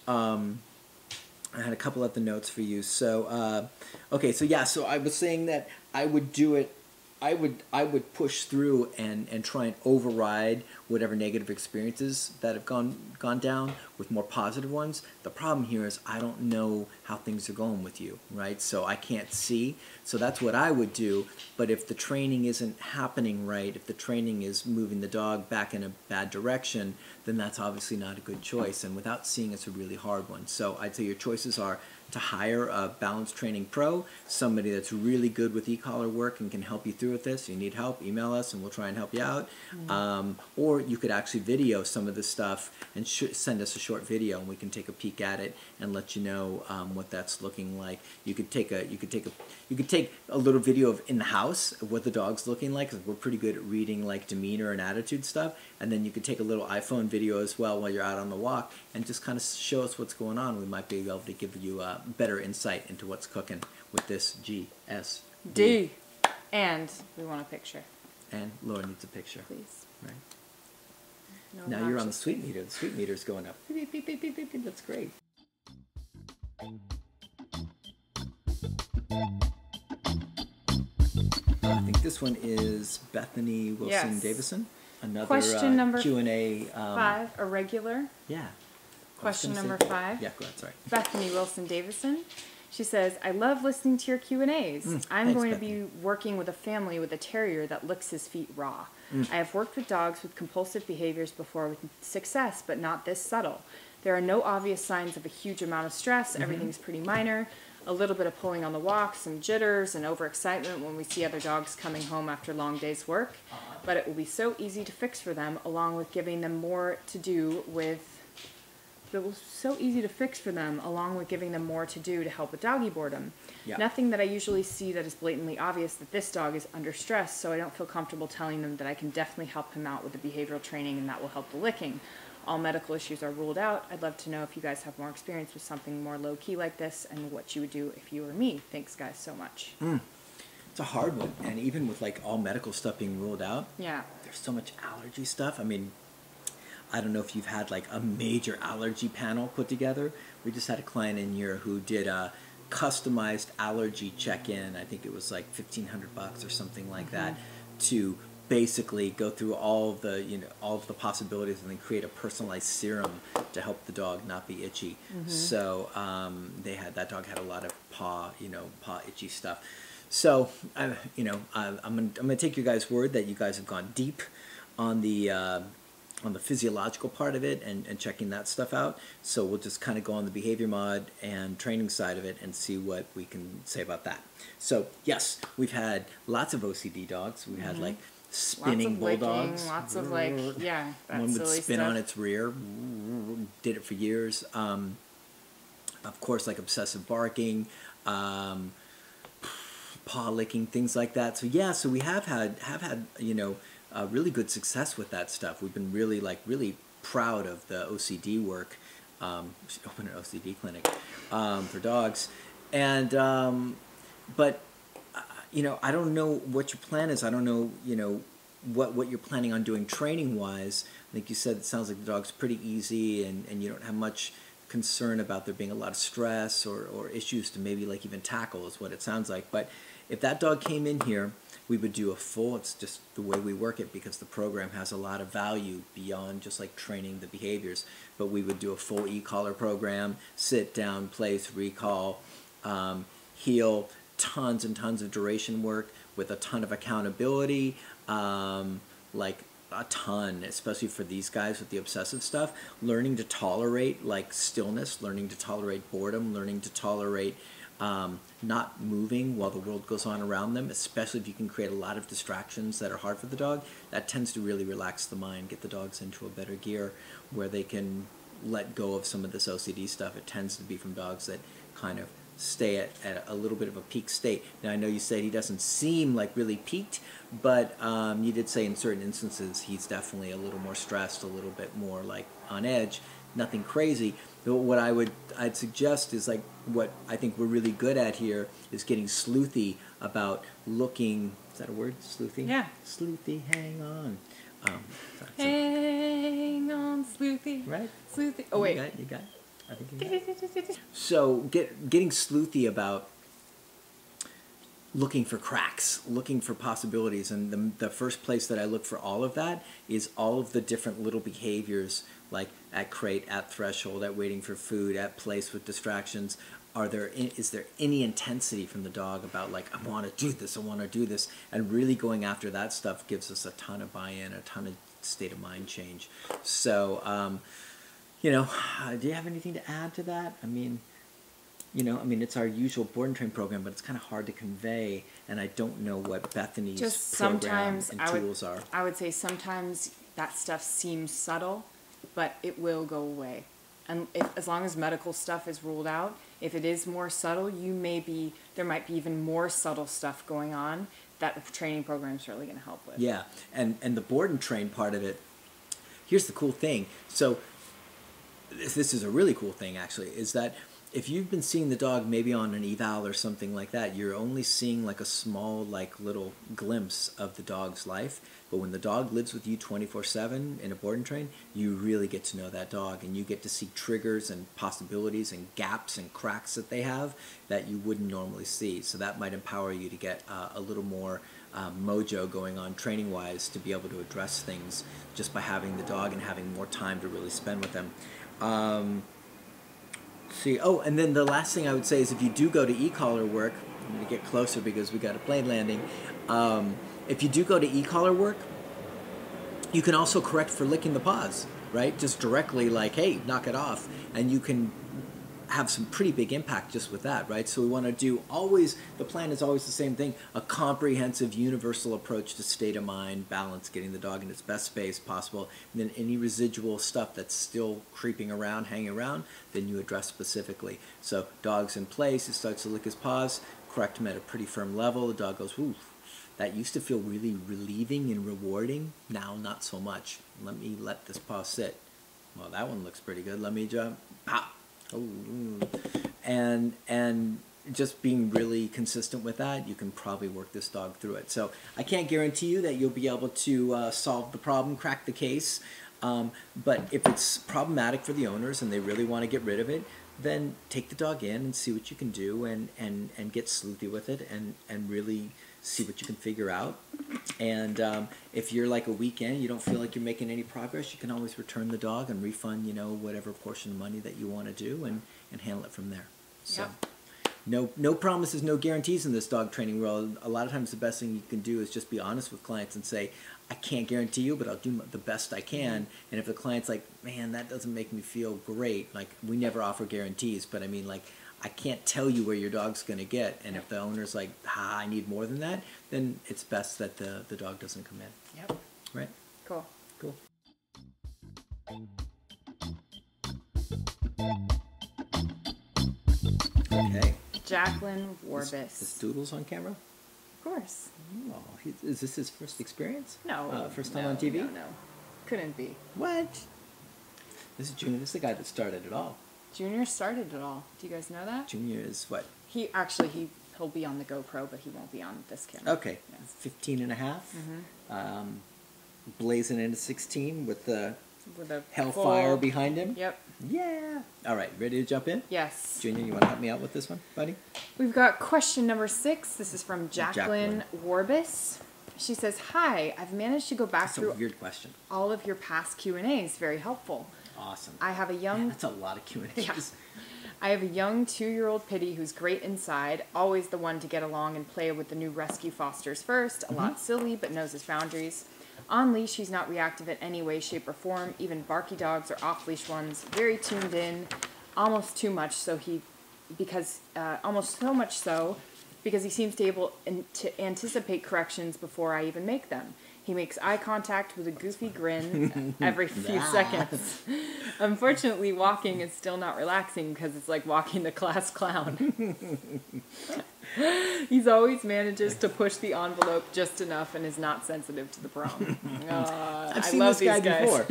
I had a couple of the notes for you. So, okay, so yeah, so I was saying that I would do it, I would push through and try and override whatever negative experiences that have gone down with more positive ones. The problem here is I don't know how things are going with you, right? So I can't see. So that's what I would do. But if the training isn't happening right, if the training is moving the dog back in a bad direction, then that's obviously not a good choice. And without seeing, it's a really hard one. So I'd say your choices are to hire a balance training pro, somebody that's really good with e-collar work and can help you through with this. If you need help, email us and we'll try and help you out. Or you could actually video some of this stuff and send us a short video and we can take a peek at it and let you know what that's looking like. You could take a little video of in the house of what the dog's looking like, because we're pretty good at reading like demeanor and attitude stuff. And then you could take a little iPhone video as well while you're out on the walk and just kind of show us what's going on. We might be able to give you better insight into what's cooking with this GSD. And we want a picture. And Laura needs a picture. Please. Right. No, Now you're on the sweet meter. The sweet meter's going up. Beep, beep, beep, beep, beep, beep. That's great. I think this one is Bethany Wilson Davison. Another question number Q&A. 5, irregular. Yeah. Question number 5. Yeah, go ahead, sorry. Bethany Wilson Davison. She says, I love listening to your Q&As. I'm thanks, going to Bethany. be working with a family with a terrier that licks his feet raw. I have worked with dogs with compulsive behaviors before with success, but not this subtle. There are no obvious signs of a huge amount of stress. Everything's pretty minor. A little bit of pulling on the walk, some jitters, and overexcitement when we see other dogs coming home after long days' work. But it will be so easy to fix for them, along with giving them more to do with... It was so easy to fix for them, along with giving them more to do to help with doggy boredom. Yeah. Nothing that I usually see that is blatantly obvious that this dog is under stress, so I don't feel comfortable telling them that I can definitely help him out with the behavioral training and that will help the licking. All medical issues are ruled out. I'd love to know if you guys have more experience with something more low-key like this and what you would do if you were me. Thanks, guys, so much. It's a hard one, and even with like all medical stuff being ruled out, Yeah. there's so much allergy stuff. I mean, I don't know if you've had like a major allergy panel put together. We just had a client in here who did a customized allergy check-in. I think it was like $1,500 or something like that, to basically go through all of the all of the possibilities and then create a personalized serum to help the dog not be itchy. So that dog had a lot of paw itchy stuff. So I'm gonna take your guys' word that you guys have gone deep on the physiological part of it and checking that stuff out. So we'll just kind of go on the behavior mod and training side of it and see what we can say about that. So yes, we've had lots of OCD dogs. We've had like spinning bulldogs. Lots of like, yeah, that one would silly spin stuff. on its rear. Did it for years. Of course, like obsessive barking, paw licking, things like that. So yeah, so we have had really good success with that stuff. We've been really proud of the OCD work. We should open an OCD clinic for dogs, and but I don't know what your plan is. I don't know what you're planning on doing training wise. I think you said it sounds like the dog's pretty easy, and you don't have much concern about there being a lot of stress or issues to maybe like even tackle is what it sounds like. But if that dog came in here, we would do a full, it's just the way we work it because the program has a lot of value beyond just like training the behaviors, but we would do a full e-collar program, sit down, place, recall, heal, tons and tons of duration work with a ton of accountability, like a ton, especially for these guys with the obsessive stuff, learning to tolerate like stillness, learning to tolerate boredom, learning to tolerate not moving while the world goes on around them, especially if you can create a lot of distractions that are hard for the dog. That tends to really relax the mind, get the dogs into a better gear where they can let go of some of this OCD stuff. It tends to be from dogs that kind of stay at a little bit of a peak state. Now, I know you said he doesn't seem like really peaked, but you did say in certain instances he's definitely a little more stressed, a little bit more like on edge. Nothing crazy. But what I'd suggest is like what I think we're really good at here is getting sleuthy about looking. Is that a word? Sleuthy? Yeah. Sleuthy, hang on. Hang on, sleuthy. Right? Sleuthy. Oh, wait. You got it? I think you got it. So getting sleuthy about looking for cracks, looking for possibilities, and the first place that I look for all of that is all of the different little behaviors, like at crate, at threshold, at waiting for food, at place with distractions. Is there any intensity from the dog about like, I want to do this, and really going after that stuff gives us a ton of buy-in, a ton of state of mind change. So, do you have anything to add to that? I mean, it's our usual board and train program, but it's kind of hard to convey, and I don't know what Bethany's program and tools are. I would say sometimes that stuff seems subtle, but it will go away. And as long as medical stuff is ruled out, if it is more subtle, there might be even more subtle stuff going on that the training program is really going to help with. Yeah, and the board and train part of it, here's the cool thing. So this is a really cool thing, actually, is that if you've been seeing the dog maybe on an eval or something like that, you're only seeing like a small, like little glimpse of the dog's life. But when the dog lives with you 24/7 in a board and train, you really get to know that dog, and you get to see triggers and possibilities and gaps and cracks that they have that you wouldn't normally see. So that might empower you to get a little more mojo going on training-wise to be able to address things just by having the dog and having more time to really spend with them. see. Oh, and then the last thing I would say is if you do go to e-collar work, I'm going to get closer because we got a plane landing. If you do go to e-collar work, you can also correct for licking the paws, right? Just directly like, hey, knock it off. And you can have some pretty big impact just with that, right? So we want to do always, the plan is always the same thing, a comprehensive, universal approach to state of mind, balance, getting the dog in its best space possible, and then any residual stuff that's still creeping around, hanging around, then you address specifically. So dog's in place, it starts to lick his paws, correct him at a pretty firm level, the dog goes, whoo, that used to feel really relieving and rewarding, now not so much. Let me let this paw sit. Well, that one looks pretty good, let me jump, pop. Oh, and just being really consistent with that, you can probably work this dog through it. So I can't guarantee you that you'll be able to solve the problem, crack the case. But if it's problematic for the owners and they really want to get rid of it, then take the dog in and see what you can do and get sleuthy with it and really see what you can figure out. And if you're like a weekend, you don't feel like you're making any progress, you can always return the dog and refund, whatever portion of money that you want to do and handle it from there. So no promises, no guarantees in this dog training world. A lot of times the best thing you can do is just be honest with clients and say, I can't guarantee you, but I'll do the best I can. And if the client's like, man, that doesn't make me feel great, like we never offer guarantees, but I mean, like, I can't tell you where your dog's going to get. And if the owner's like, I need more than that, then it's best that the dog doesn't come in. Yep. Right? Cool. Cool. Okay. Jacqueline Warbis. Is Doodles on camera? Of course. Oh, is this his first experience? No. First time on TV? No. Couldn't be. What? This is Junior. This is the guy that started it all. Junior started it all. Do you guys know that? Junior is what? He'll be on the GoPro, but he won't be on this camera. Okay. Yeah. 15 and a half. Mm-hmm. Blazing into 16 with the a hellfire full... behind him. Yep. Yeah. All right. Ready to jump in? Yes. Junior, you want to help me out with this one, buddy? We've got question number 6. This is from Jacqueline Warbis. She says, hi, I've managed to go back That's through a weird question. all of your past Q&As. Very helpful. Awesome. I have a young... Man, that's a lot of Q&As. Yeah. I have a young 2-year-old pitty who's great inside, always the one to get along and play with the new rescue fosters first, a lot silly, but knows his boundaries. On leash, he's not reactive in any way, shape, or form. Even barky dogs or off-leash ones, very tuned in, almost too much so because he seems to able to anticipate corrections before I even make them. He makes eye contact with a goofy grin every few seconds. Unfortunately, walking is still not relaxing because it's like walking the class clown. He's always manages to push the envelope just enough and is not sensitive to the prong. I've seen this guy before.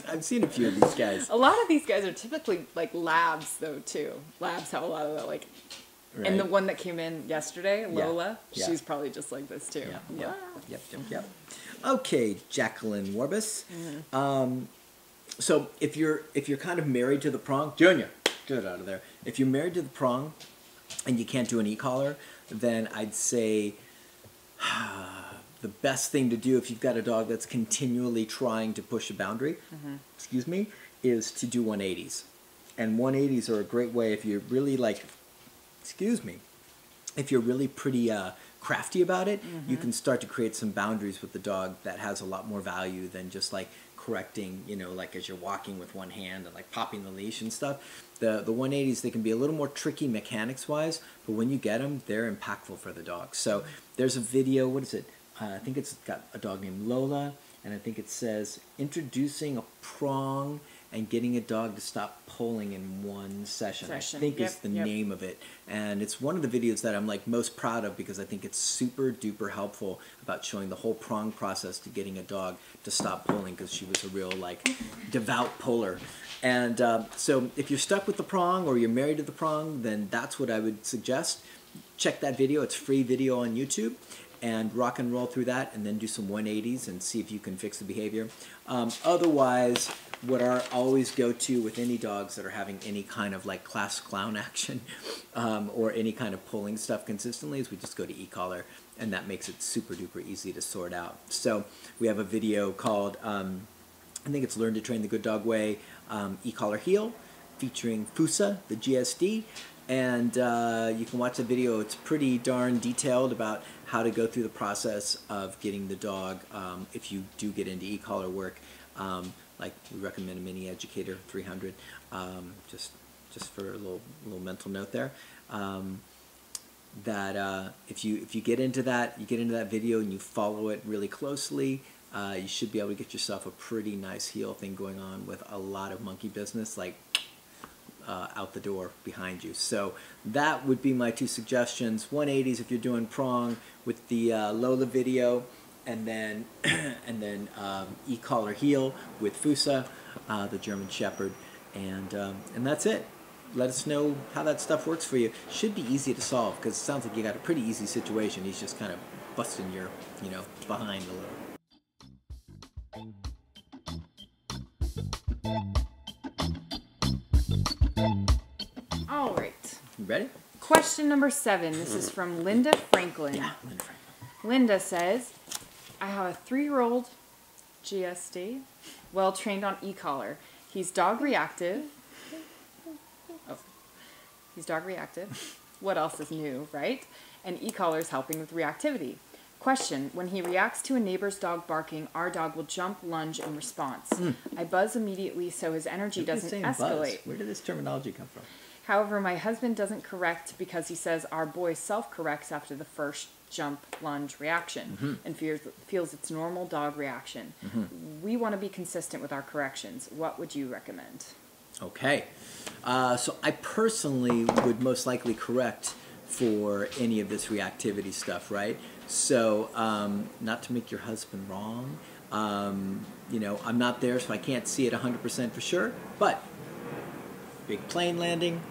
I've seen a few of these guys. A lot of these guys are typically like labs, though, too. Labs have a lot of that, like... Right. And the one that came in yesterday, Lola, she's probably just like this, too. Yeah. Yep. Okay, Jacqueline Warbis. Mm-hmm. So if you're kind of married to the prong, Junior, get it out of there. If you're married to the prong and you can't do an e-collar, then I'd say the best thing to do if you've got a dog that's continually trying to push a boundary, is to do 180s. And 180s are a great way if you're really like, if you're really pretty crafty about it, you can start to create some boundaries with the dog that has a lot more value than just like correcting, like as you're walking with one hand and like popping the leash and stuff. The 180s, they can be a little more tricky mechanics wise, but when you get them, they're impactful for the dog. So there's a video, what is it? I think it's got a dog named Lola, and I think it says introducing a prong and getting a dog to stop pulling in one session. I think is the name of it. And it's one of the videos that I'm like most proud of because I think it's super duper helpful about showing the whole prong process to getting a dog to stop pulling because she was a real like devout puller. And so if you're stuck with the prong or you're married to the prong, then that's what I would suggest. Check that video. It's free video on YouTube. And rock and roll through that and then do some 180s and see if you can fix the behavior. Otherwise, what I always go to with any dogs that are having any kind of like class clown action or any kind of pulling stuff consistently is we just go to e-collar, and that makes it super duper easy to sort out. So we have a video called, I think it's Learn to Train the Good Dog Way, e-collar heel. featuring Fusa, the GSD, and you can watch the video. It's pretty darn detailed about how to go through the process of getting the dog, if you do get into e-collar work. Like we recommend a Mini Educator 300, just for a little mental note there. That if you get into that, video and you follow it really closely, you should be able to get yourself a pretty nice heel thing going on with a lot of monkey business, like out the door behind you. So that would be my 2 suggestions: 180s if you're doing prong with the Lola video, and then e-collar heel with Fusa, the German Shepherd, and that's it. Let us know how that stuff works for you. Should be easy to solve, because it sounds like you got a pretty easy situation. He's just kind of busting your, behind a little. All right. You ready? Question number 7. This is from Linda Franklin. Yeah, Linda Franklin. Linda says, I have a 3-year-old GSD, well trained on e-collar. He's dog reactive. He's dog reactive. What else is new, right? And e-collar is helping with reactivity. Question, when he reacts to a neighbor's dog barking, our dog will jump, lunge in response. I buzz immediately so his energy doesn't escalate. Where did this terminology come from? However, my husband doesn't correct because he says our boy self-corrects after the first jump, lunge reaction and feels it's normal dog reaction. We want to be consistent with our corrections. What would you recommend? Okay. So I personally would most likely correct for any of this reactivity stuff, right? So not to make your husband wrong, I'm not there, so I can't see it 100% for sure, but big plane landing.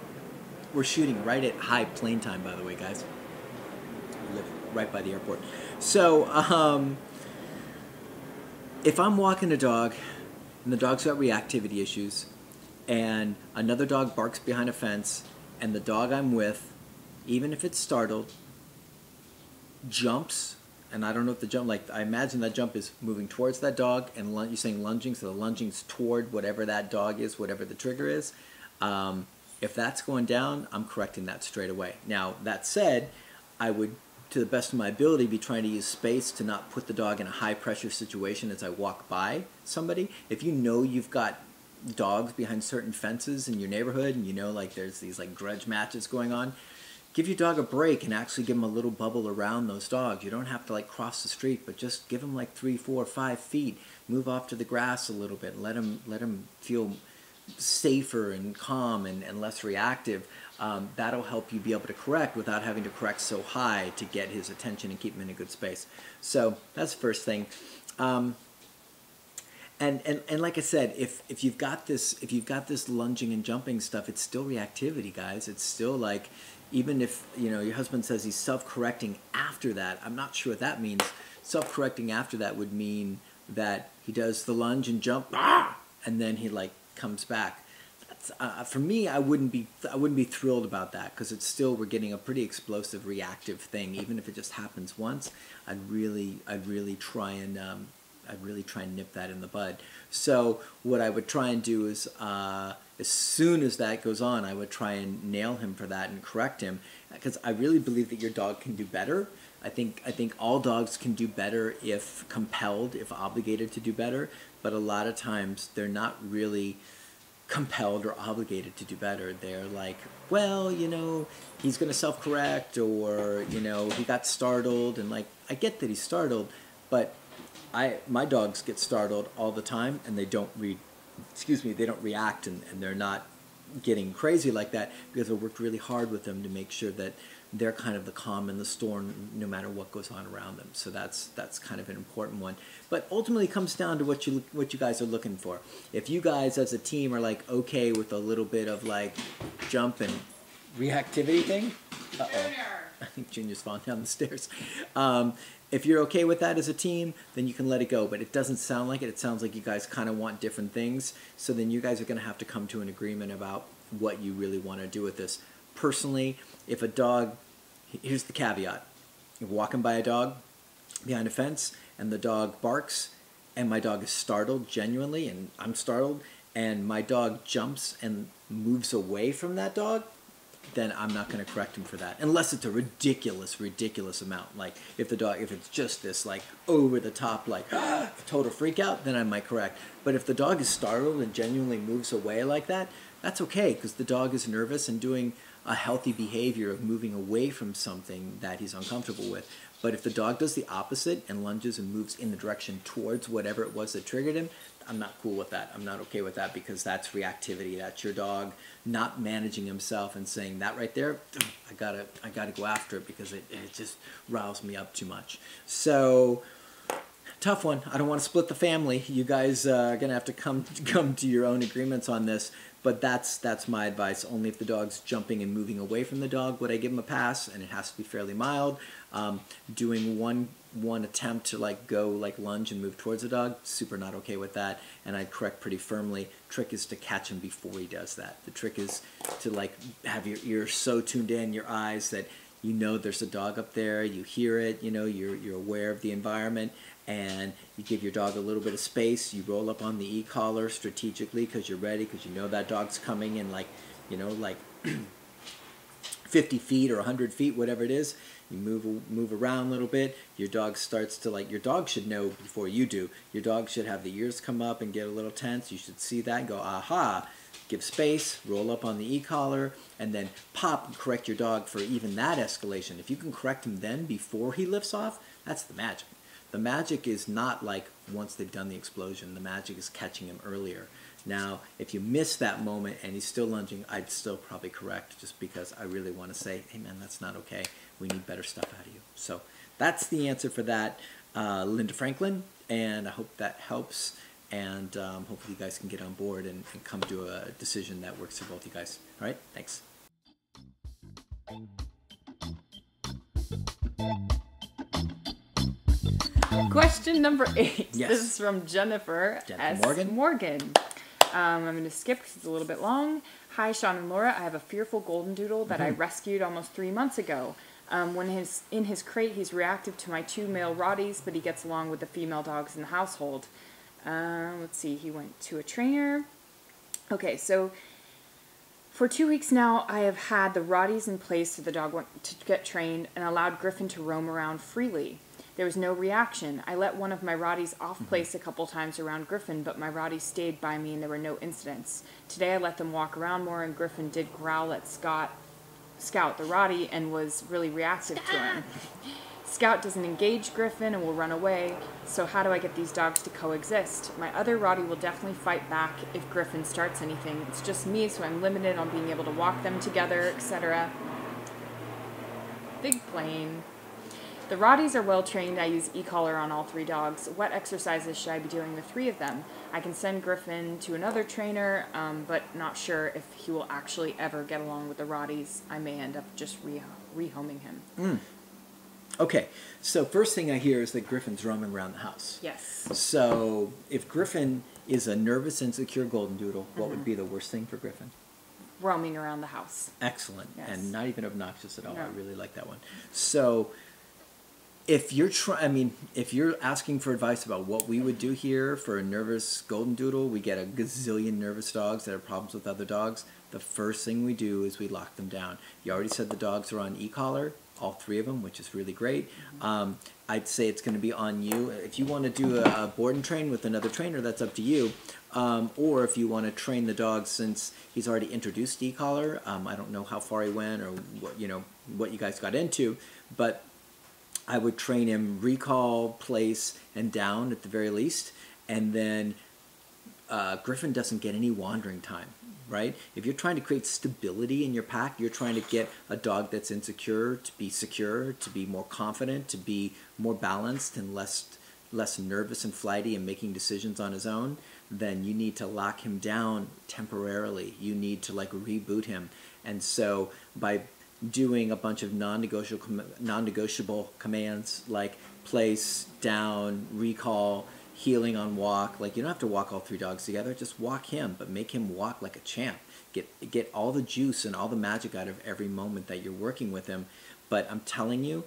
We're shooting right at high plane time, by the way, guys. We live right by the airport. So if I'm walking a dog and the dog's got reactivity issues, and another dog barks behind a fence, and the dog I'm with, even if it's startled, jumps, and I don't know if the jump, I imagine that jump is moving towards that dog, and you're saying lunging, so the lunging's toward whatever that dog is, whatever the trigger is. If that's going down, I'm correcting that straight away. Now, that said, I would, to the best of my ability, be trying to use space to not put the dog in a high-pressure situation as I walk by somebody. If you know you've got dogs behind certain fences in your neighborhood, and there's these grudge matches going on, give your dog a break and actually give him a little bubble around those dogs. You don't have to cross the street, but just give him 3, 4, 5 feet. Move off to the grass a little bit and let him feel safer and calm and less reactive. That'll help you be able to correct without having to correct so high to get his attention and keep him in a good space. So that's the first thing. And like I said, if you've got this lunging and jumping stuff, it's still reactivity, guys. It's still even if your husband says he's self-correcting after that, I'm not sure what that means. Self-correcting after that would mean that he does the lunge and jump, and then he comes back. That's, for me, I wouldn't be thrilled about that, because it's still, we're getting a pretty explosive reactive thing. Even if it just happens once, I'd really try and nip that in the bud. So what I would try and do is, as soon as that goes on, I would try and nail him for that and correct him, because I really believe that your dog can do better. I think all dogs can do better if compelled, if obligated to do better, but a lot of times they're not really compelled or obligated to do better. They're well, he's going to self-correct, or, he got startled, and I get that he's startled, but my dogs get startled all the time, and they don't they don't react, and they're not getting crazy like that, because I worked really hard with them to make sure that they're kind of the calm in the storm no matter what goes on around them. So that's kind of an important one. But ultimately it comes down to what you guys are looking for. If you guys as a team are okay with a little bit of jump and reactivity thing, I think Junior's falling down the stairs. If you're okay with that as a team, then you can let it go. But it doesn't sound like it. It sounds like you guys kind of want different things. So then you guys are going to have to come to an agreement about what you really want to do with this. Personally, if a dog, here's the caveat. You're walking by a dog behind a fence, and the dog barks, and my dog is startled genuinely, and I'm startled, and my dog jumps, and moves away from that dog, then I'm not going to correct him for that, unless it's a ridiculous amount. Like if it's just this like over the top like total freak out, then I might correct. But if the dog is startled and genuinely moves away like that, that's okay, because the dog is nervous and doing a healthy behavior of moving away from something that he's uncomfortable with. But if the dog does the opposite and lunges and moves in the direction towards whatever it was that triggered him, I'm not cool with that. I'm not okay with that, because that's reactivity. That's your dog not managing himself and saying, that right there, I gotta go after it, because it just riles me up too much. So tough one. I don't want to split the family. You guys are gonna have to come to your own agreements on this. But that's my advice. Only if the dog's jumping and moving away from the dog would I give him a pass, and it has to be fairly mild. Doing one attempt to like go like lunge and move towards the dog, super not okay with that, and I'd correct pretty firmly. Trick is to catch him before he does that. The trick is to like have your ears so tuned in, your eyes, that you know there's a dog up there, you hear it, you know, you're aware of the environment, and you give your dog a little bit of space. You roll up on the e-collar strategically because you're ready, because you know that dog's coming in like, you know, like 50 feet or 100 feet, whatever it is. You move around a little bit. Your dog starts to like, your dog should know before you do. Your dog should have the ears come up and get a little tense. You should see that and go, aha. Give space, roll up on the e-collar, and then pop and correct your dog for even that escalation. If you can correct him then before he lifts off, that's the magic. The magic is not like once they've done the explosion. The magic is catching him earlier. Now, if you miss that moment and he's still lunging, I'd still probably correct, just because I really want to say, hey man, that's not okay. We need better stuff out of you. So that's the answer for that, Linda Franklin, and I hope that helps. And hopefully you guys can get on board and come to a decision that works for both you guys. All right, thanks. Question number 8. Yes. This is from Jennifer S. Morgan. I'm going to skip because it's a little bit long. Hi, Sean and Laura. I have a fearful golden doodle that I rescued almost 3 months ago. When in his crate, he's reactive to my 2 male Rotties, but he gets along with the female dogs in the household. Let's see, he went to a trainer. Okay, so for 2 weeks now, I have had the Rotties in place so the dog went to get trained and allowed Griffin to roam around freely. There was no reaction. I let one of my Rotties off place a couple times around Griffin, but my Rotties stayed by me and there were no incidents. Today I let them walk around more, and Griffin did growl at Scout the Rottie, and was really reactive to him. Scout doesn't engage Griffin and will run away, so how do I get these dogs to coexist? My other Rottie will definitely fight back if Griffin starts anything. It's just me, so I'm limited on being able to walk them together, etc. Big plane. The Rotties are well trained. I use e-collar on all 3 dogs. What exercises should I be doing with 3 of them? I can send Griffin to another trainer, but not sure if he will actually ever get along with the Rotties. I may end up just rehoming him. Okay, so first thing I hear is that Griffin's roaming around the house. Yes. So if Griffin is a nervous, insecure golden doodle, what would be the worst thing for Griffin? Roaming around the house. Excellent, yes. And not even obnoxious at all. No. I really like that one. So if you're if you're asking for advice about what we would do here for a nervous golden doodle, we get a gazillion nervous dogs that have problems with other dogs. The first thing we do is we lock them down. You already said the dogs are on e-collar, all 3 of them, which is really great. I'd say it's going to be on you. If you want to do a board and train with another trainer, that's up to you. Or if you want to train the dog, since he's already introduced e-collar, I don't know how far he went or what you guys got into, but I would train him recall, place, and down at the very least, and then Griffin doesn't get any wandering time, right? If you're trying to create stability in your pack, you're trying to get a dog that's insecure to be secure, to be more confident, to be more balanced and less nervous and flighty and making decisions on his own, then you need to lock him down temporarily. You need to like reboot him. And so by doing a bunch of non-negotiable commands like place, down, recall, healing on walk. Like, you don't have to walk all 3 dogs together. Just walk him, but make him walk like a champ. Get all the juice and all the magic out of every moment that you're working with him. But I'm telling you,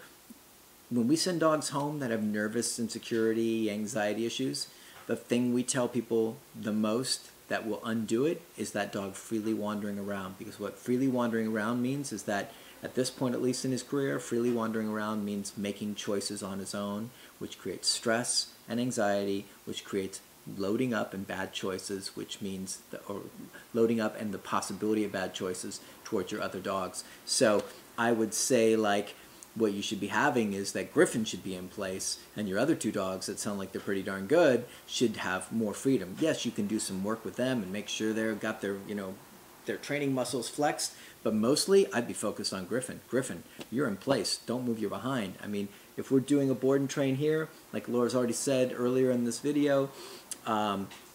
when we send dogs home that have nervous insecurity, anxiety issues, the thing we tell people the most that will undo it is that dog freely wandering around. Because what freely wandering around means is that, at this point at least in his career, freely wandering around means making choices on his own, which creates stress and anxiety, which creates loading up and bad choices, which means or loading up and the possibility of bad choices towards your other dogs. So I would say, like, what you should be having is that Griffin should be in place, and your other two dogs that sound like they're pretty darn good should have more freedom. Yes, you can do some work with them and make sure they've got their, their training muscles flexed, but mostly I'd be focused on Griffin. Griffin, you're in place. Don't move your behind. I mean, if we're doing a board and train here, like Laura's already said earlier in this video,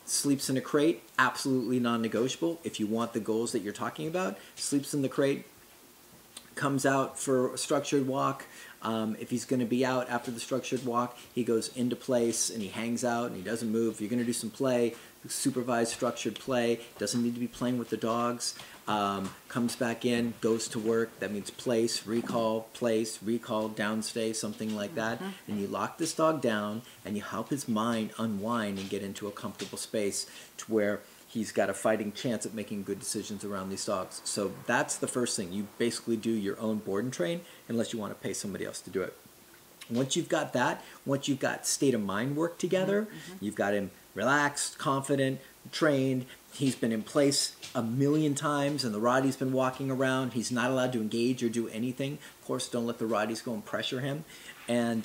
sleeps in a crate, absolutely non-negotiable. If you want the goals that you're talking about, sleeps in the crate, comes out for a structured walk. If he's going to be out after the structured walk, he goes into place and he hangs out and he doesn't move. If you're going to do some play, supervised structured play, doesn't need to be playing with the dogs. Comes back in, goes to work. That means place, recall, downstay, something like that. And you lock this dog down and you help his mind unwind and get into a comfortable space to where he's got a fighting chance at making good decisions around these dogs. So that's the first thing. You basically do your own board and train unless you want to pay somebody else to do it. Once you've got that, once you've got state of mind work together, you've got him relaxed, confident, trained, he's been in place a million times and the Rottie's been walking around, he's not allowed to engage or do anything. Of course, don't let the Rotties go and pressure him. And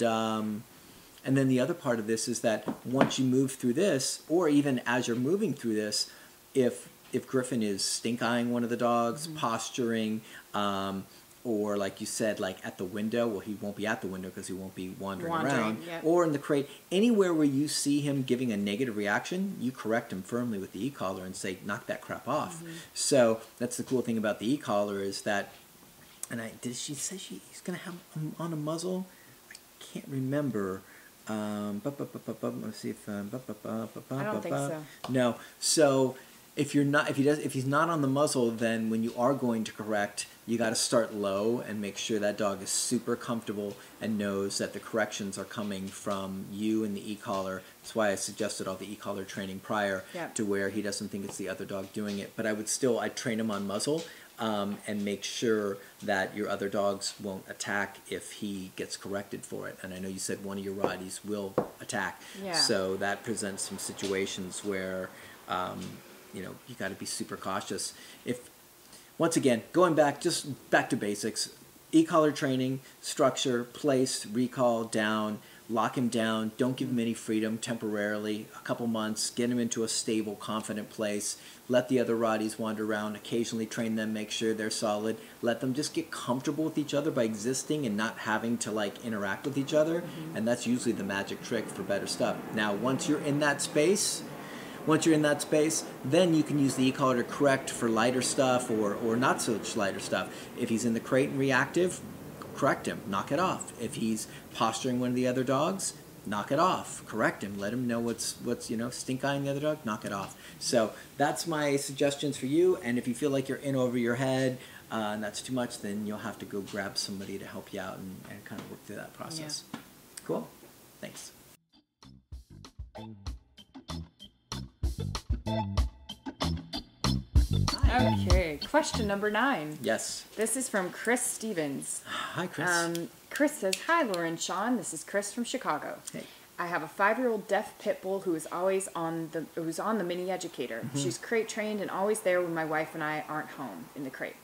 then the other part of this is that once you move through this, or even as you're moving through this, if Griffin is stink-eyeing one of the dogs, posturing, or like you said, like at the window, well, he won't be at the window because he won't be wandering around, or in the crate, anywhere where you see him giving a negative reaction, you correct him firmly with the e-collar and say, knock that crap off. So that's the cool thing about the e-collar is that, and did she say he's going to have him on a muzzle? I can't remember. Let's see if I don't think so. No. So if he's not on the muzzle, then when you are going to correct, you got to start low and make sure that dog is super comfortable and knows that the corrections are coming from you and the e-collar. That's why I suggested all the e-collar training prior to where he doesn't think it's the other dog doing it. But I'd train him on muzzle. And make sure that your other dogs won't attack if he gets corrected for it. And I know you said one of your Rotties will attack. So that presents some situations where, you got to be super cautious. Once again, going back to basics, e-collar training, structure, place, recall, down, lock him down, don't give him any freedom temporarily, a couple months, get him into a stable, confident place, let the other Rotties wander around, occasionally train them, make sure they're solid, let them just get comfortable with each other by existing and not having to like interact with each other, and that's usually the magic trick for better stuff. Now, once you're in that space, then you can use the e-collar to correct for lighter stuff or not so much lighter stuff. If he's in the crate and reactive, correct him, knock it off. If he's posturing one of the other dogs, knock it off, correct him, let him know what's stink-eyeing the other dog, knock it off. So that's my suggestions for you, and if you feel like you're in over your head and that's too much, then you'll have to go grab somebody to help you out and kind of work through that process. Cool? Thanks. Okay, question number 9. Yes. This is from Chris Stevens. Hi, Chris. Chris says, "Hi, Laura and Sean. This is Chris from Chicago. Hey. I have a 5-year-old deaf pit bull who's on the mini educator. She's crate trained and always there when my wife and I aren't home in the crate.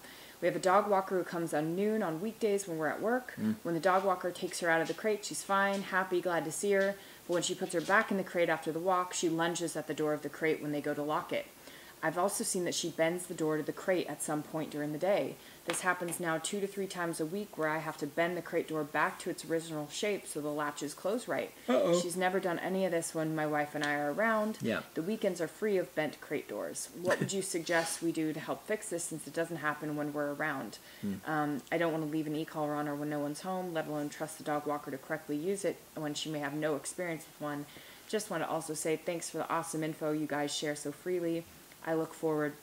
We have a dog walker who comes on noon on weekdays when we're at work. When the dog walker takes her out of the crate, she's fine, happy, glad to see her. But when she puts her back in the crate after the walk, she lunges at the door of the crate when they go to lock it. I've also seen that she bends the door to the crate at some point during the day. This happens now 2 to 3 times a week where I have to bend the crate door back to its original shape so the latches close right. She's never done any of this when my wife and I are around. The weekends are free of bent crate doors. What would you suggest we do to help fix this since it doesn't happen when we're around? I don't want to leave an e-collar on her when no one's home, let alone trust the dog walker to correctly use it when she may have no experience with one. Just want to also say thanks for the awesome info you guys share so freely. I look forward,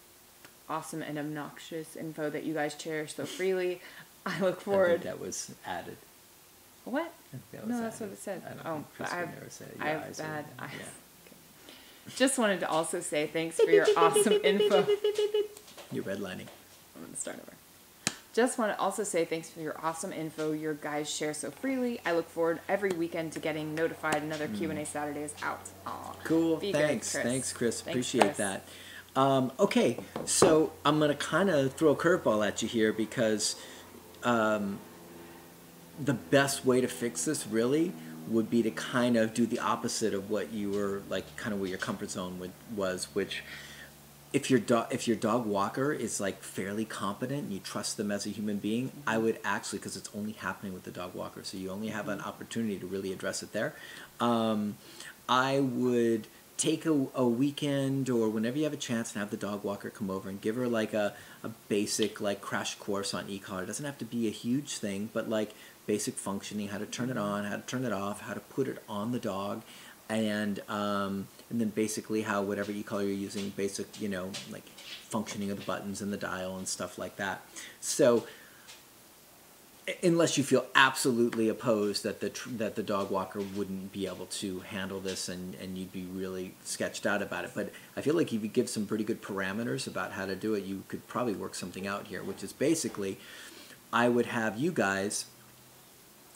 awesome and obnoxious info that you guys share so freely. I look forward. I think that was added. What? That was no, added. that's what it said. I don't think Chris would never say it. I have bad eyes. Yeah. Okay. Just wanted to also say thanks for your awesome info. You're redlining. I'm going to start over. Just want to also say thanks for your awesome info you guys share so freely. I look forward every weekend to getting notified another Q&A Saturday is out. Aw. Cool. Be Thanks. good, Chris. Thanks, Chris. Thanks, Appreciate Chris. that. Okay, so I'm going to kind of throw a curveball at you here because the best way to fix this really would be to kind of do the opposite of what you were like, kind of what your comfort zone was, which if your dog walker is like fairly competent and you trust them as a human being, I would actually, because it's only happening with the dog walker, so you only have an opportunity to really address it there. I would take a weekend or whenever you have a chance and have the dog walker come over and give her like a basic like crash course on e-collar. It doesn't have to be a huge thing, but like basic functioning, how to turn it on, how to turn it off, how to put it on the dog, and then basically how whatever e-collar you're using, basic, like functioning of the buttons and the dial and stuff like that. So unless you feel absolutely opposed that the dog walker wouldn't be able to handle this and you'd be really sketched out about it. But I feel like if you give some pretty good parameters about how to do it, you could probably work something out here, which is basically I would have you guys,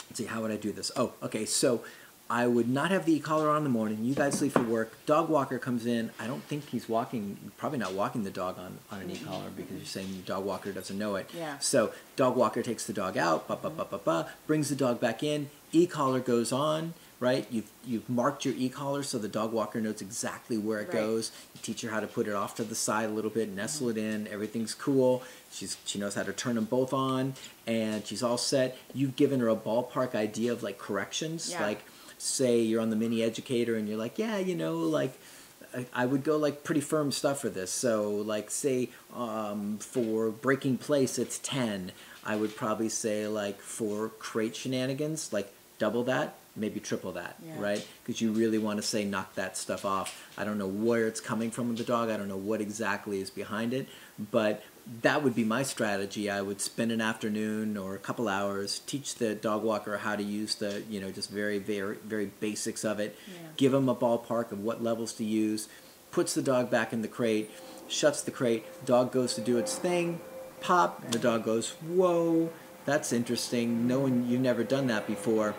let's see, how would I do this? Oh, okay, so I would not have the e-collar on in the morning. You guys leave for work. Dog walker comes in. I don't think he's probably not walking the dog on an e-collar because you're saying the dog walker doesn't know it. Yeah. So dog walker takes the dog out, brings the dog back in. E-collar goes on, right? You've marked your e-collar so the dog walker knows exactly where it goes. You teach her how to put it off to the side a little bit, nestle it in. Everything's cool. She knows how to turn them both on, and she's all set. You've given her a ballpark idea of like corrections, like say you're on the mini educator and you're like, yeah, like I would go like pretty firm stuff for this. So like say for breaking place it's 10. I would probably say like for crate shenanigans, like double that, maybe triple that, right? Because you really want to say knock that stuff off. I don't know where it's coming from with the dog. I don't know what exactly is behind it, but that would be my strategy. I would spend an afternoon or a couple hours, teach the dog walker how to use the, just very, very, very basics of it, give him a ballpark of what levels to use, puts the dog back in the crate, shuts the crate, dog goes to do its thing, pop, the dog goes, whoa, that's interesting. You've never done that before.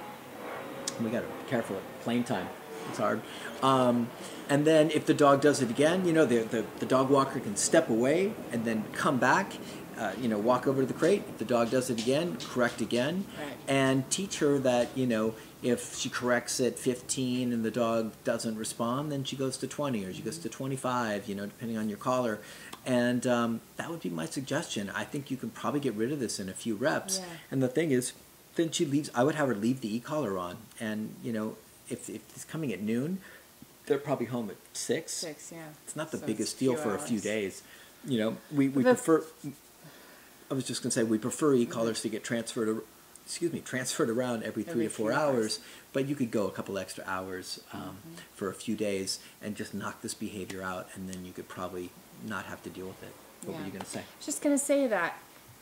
We got to be careful at plane time. It's hard. And then if the dog does it again, the dog walker can step away and then come back, walk over to the crate. If the dog does it again, correct again. Right. And teach her that, if she corrects at 15 and the dog doesn't respond, then she goes to 20 or she goes to 25, depending on your collar. And that would be my suggestion. I think you can probably get rid of this in a few reps. Yeah. And the thing is, then she leaves. I would have her leave the e-collar on. And, if it's coming at noon, they're probably home at 6. 6, yeah. It's not the So biggest it's deal few for a few hours. days. We prefer. I was just going to say we prefer e-collars to get transferred around every 3 to 4 hours. But you could go a couple extra hours for a few days and just knock this behavior out, and then you could probably not have to deal with it. What were you going to say? I was just going to say that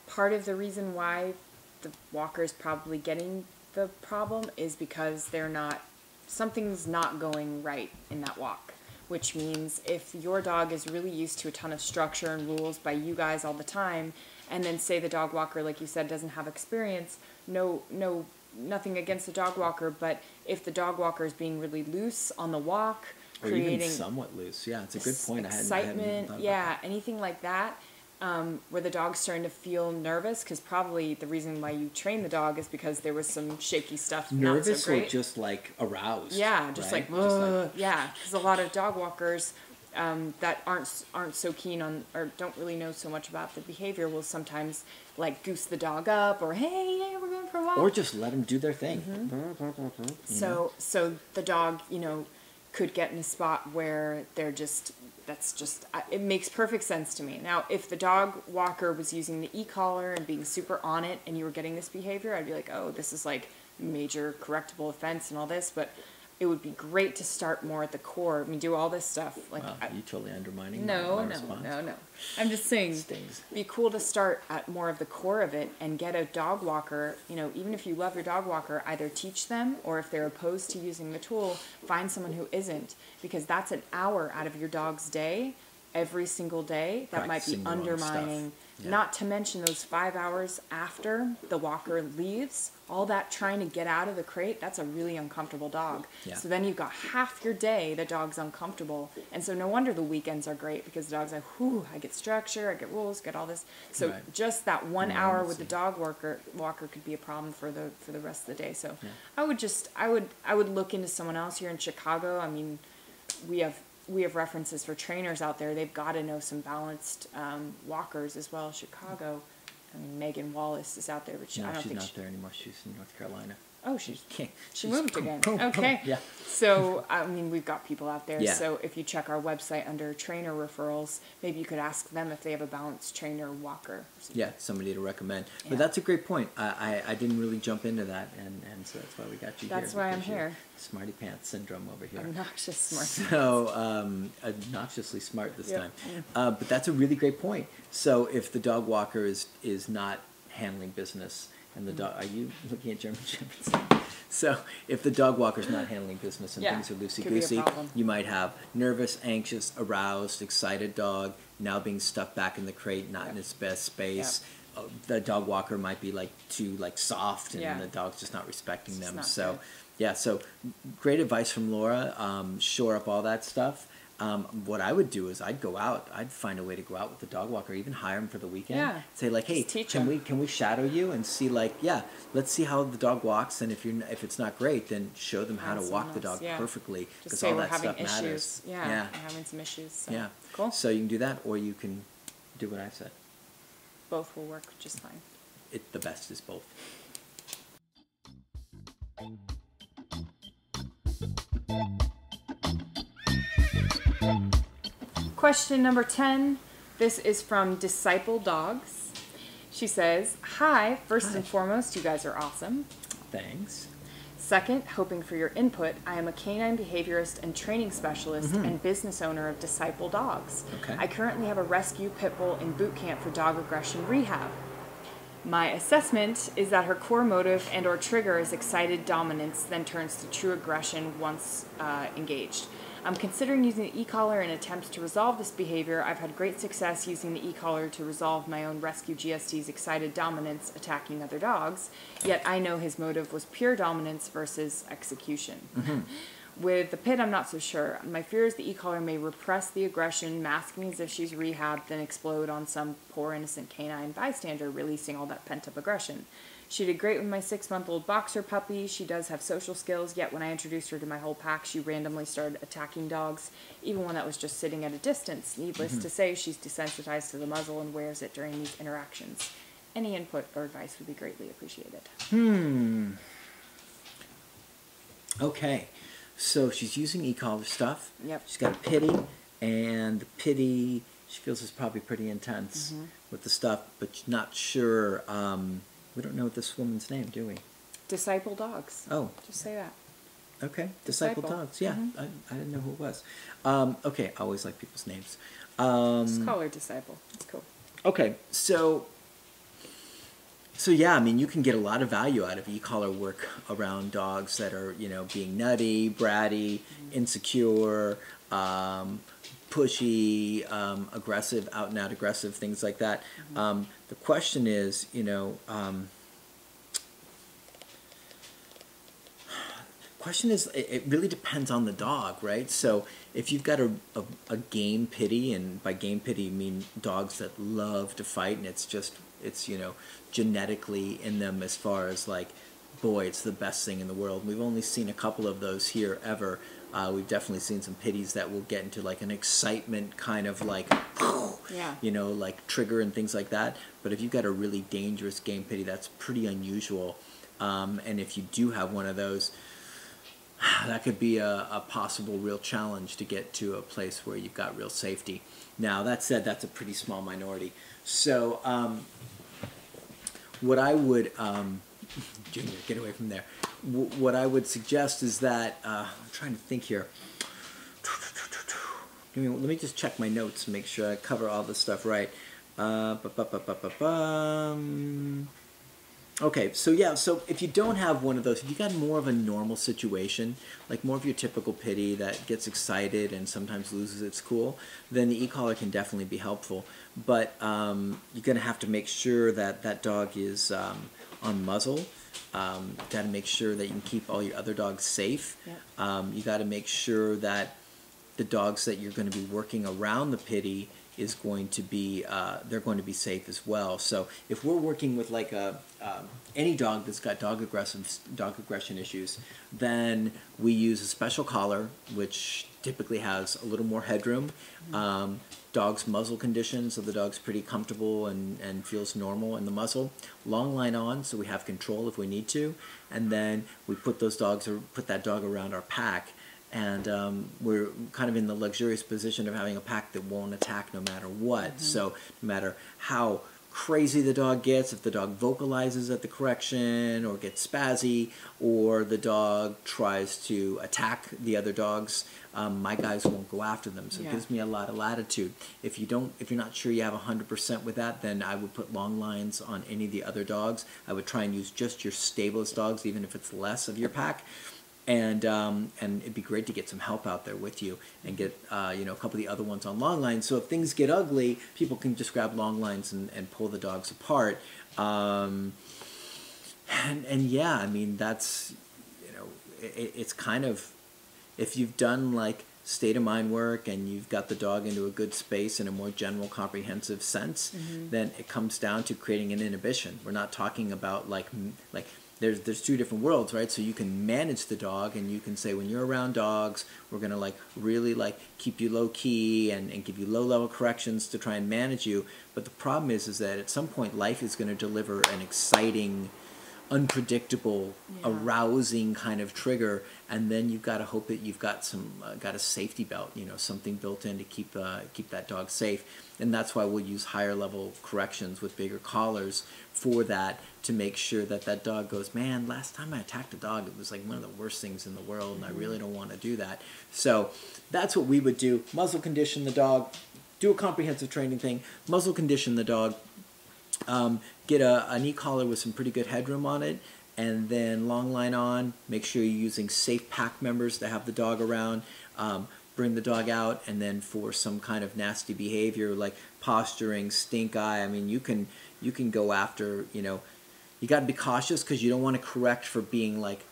part of the reason why the walker is probably getting the problem is because something's not going right in that walk, which means if your dog is really used to a ton of structure and rules by you guys all the time, and then say the dog walker, like you said, doesn't have experience, nothing against the dog walker, but if the dog walker is being really loose on the walk, or creating even somewhat loose, it's a good point. Excitement, anything like that, where the dog's starting to feel nervous, because probably the reason why you train the dog is because there was some shaky stuff. Nervous not so great. or just like aroused? Yeah, just right? because a lot of dog walkers that aren't so keen on or don't really know so much about the behavior will sometimes like goose the dog up or hey, we're going for a walk, or just let them do their thing. So the dog could get in a spot where it makes perfect sense to me. Now, if the dog walker was using the e-collar and being super on it and you were getting this behavior, I'd be like, oh, this is like major correctable offense and all this. But it would be great to start more at the core. I mean, do all this stuff. Like, Wow, are you totally undermining no, my no, response? no. I'm just saying, Stings. be cool to start at more of the core of it and get a dog walker. You know, even if you love your dog walker, either teach them, or if they're opposed to using the tool, find someone who isn't, because that's an hour out of your dog's day every single day that might be Practicing the wrong undermining. stuff. Yeah. Not to mention those 5 hours after the walker leaves, all that trying to get out of the crate, that's a really uncomfortable dog. Yeah. So then you've got half your day the dog's uncomfortable. And so no wonder the weekends are great, because the dog's like, whew, I get structure, I get rules, get all this. So Right. just that 1 hour with the Normalcy. dog walker could be a problem for the rest of the day. So Yeah. I would look into someone else here in Chicago. I mean, we have references for trainers out there. They've got to know some balanced walkers as well. Chicago, I mean, Megan Wallace is out there, but No, I don't she's think not there anymore. She's in North Carolina. Oh, she She's moved again. boom, boom. Okay. Yeah. So, I mean, we've got people out there. Yeah. So if you check our website under trainer referrals, maybe you could ask them if they have a balanced trainer walker. Or something. Yeah, somebody to recommend. Yeah. But that's a great point. I didn't really jump into that, and so that's why we got you here. That's why I'm because you're here. Smarty pants syndrome over here. Obnoxious smart. So, obnoxiously smart this Yep. time. But that's a really great point. So if the dog walker is not handling business, and the dog, are you looking at German Shepherds? So if the dog walker's not handling business and Yeah, things are could be a loosey-goosey, problem. you might have nervous, anxious, aroused, excited dog, now being stuck back in the crate, not in its best space. The dog walker might be too soft, and Yeah. the dog's just not respecting It's them. not So good. yeah, so great advice from Laura. Shore up all that stuff. What I would do is I'd go out. I'd find a way to go out with the dog walker, even hire him for the weekend. Yeah. Say hey, Just teach can him. we shadow you and see let's see how the dog walks, and if it's not great, then show them how Find to walk someone the dog else, yeah. perfectly, Just because say all we're that having stuff issues. matters. Yeah, we're having some issues. So. Yeah. Cool. So you can do that, or you can do what I said. Both will work just fine. The best is both. Question number 10. This is from Disciple Dogs. She says, hi, first and foremost, you guys are awesome. Thanks. Second, hoping for your input, I am a canine behaviorist and training specialist and business owner of Disciple Dogs. Okay. I currently have a rescue pit bull in boot camp for dog aggression rehab. My assessment is that her core motive and or trigger is excited dominance, then turns to true aggression once engaged. I'm considering using the e-collar in attempts to resolve this behavior. I've had great success using the e-collar to resolve my own rescue GST's excited dominance attacking other dogs, yet I know his motive was pure dominance versus execution. With the pit, I'm not so sure. My fear is the e-collar may repress the aggression, masking as if she's rehabbed, then explode on some poor innocent canine bystander, releasing all that pent-up aggression. She did great with my 6-month-old boxer puppy. She does have social skills, yet when I introduced her to my whole pack, she randomly started attacking dogs, even one that was just sitting at a distance. Needless to say, she's desensitized to the muzzle and wears it during these interactions. Any input or advice would be greatly appreciated. Okay. So she's using e-collar stuff. Yep. She's got a pity, and the pity she feels is probably pretty intense with the stuff, but she's not sure. We don't know this woman's name, do we? Disciple Dogs. Oh, Just say that. okay. Disciple Disciple. Dogs. Yeah, I didn't know who it was. Okay, I always like people's names. Just call her Disciple. It's cool. Okay, so yeah, I mean, you can get a lot of value out of e-collar work around dogs that are, being nutty, bratty, insecure, pushy, aggressive, out and out aggressive, things like that. The question is, it really depends on the dog, right? So if you've got a game pity, and by game pity, I mean dogs that love to fight, and it's genetically in them as far as boy, it's the best thing in the world. We've only seen a couple of those here ever. We've definitely seen some pitties that will get into an excitement kind of Yeah. Trigger and things like that. But if you've got a really dangerous game pitty, that's pretty unusual. And if you do have one of those, that could be a possible real challenge to get to a place where you've got real safety. Now, that said, that's a pretty small minority. So what I would Junior, get away from there. What I would suggest is that, I'm trying to think here. Let me just check my notes and make sure I cover all this stuff right. Okay, so yeah, so if you don't have one of those, if you got more of a normal situation, like more of your typical pitty that gets excited and sometimes loses its cool, then the e-collar can definitely be helpful. But you're going to have to make sure that that dog is on muzzle. Got to make sure that you can keep all your other dogs safe. Yep. You got to make sure that the dogs that you're going to be working around the pitty is going to be they're going to be safe as well. So if we're working with like any dog that's got dog aggression issues, then we use a special collar, which typically has a little more headroom. Dog's muzzle condition, so the dog's pretty comfortable and feels normal in the muzzle. Long line on, so we have control if we need to, and then we put those dogs or put that dog around our pack. And we're kind of in the luxurious position of having a pack that won't attack no matter what. So no matter how crazy the dog gets, if the dog vocalizes at the correction or gets spazzy, or the dog tries to attack the other dogs, my guys won't go after them. So it gives me a lot of latitude. If you're not sure you have 100% with that, then I would put long lines on any of the other dogs. I would try and use just your stablest dogs, even if it's less of your pack. And it'd be great to get some help out there with you and get a couple of the other ones on long lines. So if things get ugly, people can just grab long lines and pull the dogs apart. And yeah, I mean that's it's kind of, if you've done like state of mind work and you've got the dog into a good space in a more general comprehensive sense, then it comes down to creating an inhibition. We're not talking about like there's two different worlds, right? So you can manage the dog, and you can say, when you're around dogs, we're going to like really like keep you low key and give you low level corrections to try and manage you. But the problem is that at some point life is going to deliver an exciting, unpredictable, arousing kind of trigger, and then you've got to hope that you've got got a safety belt, something built in to keep that dog safe. And that's why we'll use higher level corrections with bigger collars for that, to make sure that that dog goes, man, last time I attacked a dog, it was like one of the worst things in the world, and I really don't want to do that. So that's what we would do. Muzzle condition the dog, do a comprehensive training thing, muzzle condition the dog, get an e-collar with some pretty good headroom on it, and then long line on, make sure you're using safe pack members to have the dog around, bring the dog out, and then for some kind of nasty behavior like posturing, stink eye, I mean, you can go after, you got to be cautious, because you don't want to correct for being like,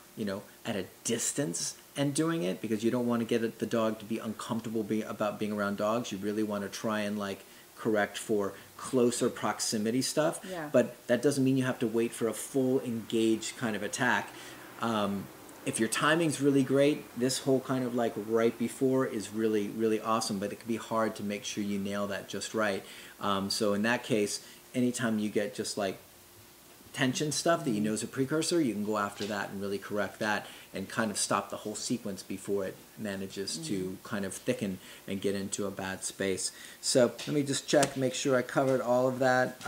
at a distance and doing it, because you don't want to get the dog to be uncomfortable about being around dogs. You really want to try and like correct for closer proximity stuff. But that doesn't mean you have to wait for a full engaged kind of attack. If your timing's really great, this whole kind of like right before is really, really awesome, but it can be hard to make sure you nail that just right. So in that case, anytime you get just like tension stuff that you know is a precursor, you can go after that and really correct that and kind of stop the whole sequence before it manages to kind of thicken and get into a bad space. So let me just check, make sure I covered all of that.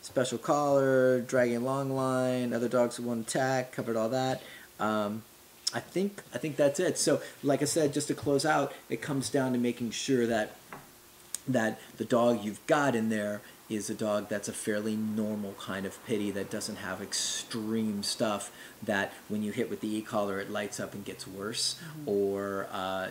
Special collar, dragging long line, other dogs with one attack, covered all that. I think that's it. So like I said, just to close out, it comes down to making sure that the dog you've got in there is a dog that's a fairly normal kind of pitty, that doesn't have extreme stuff that when you hit with the e-collar it lights up and gets worse, or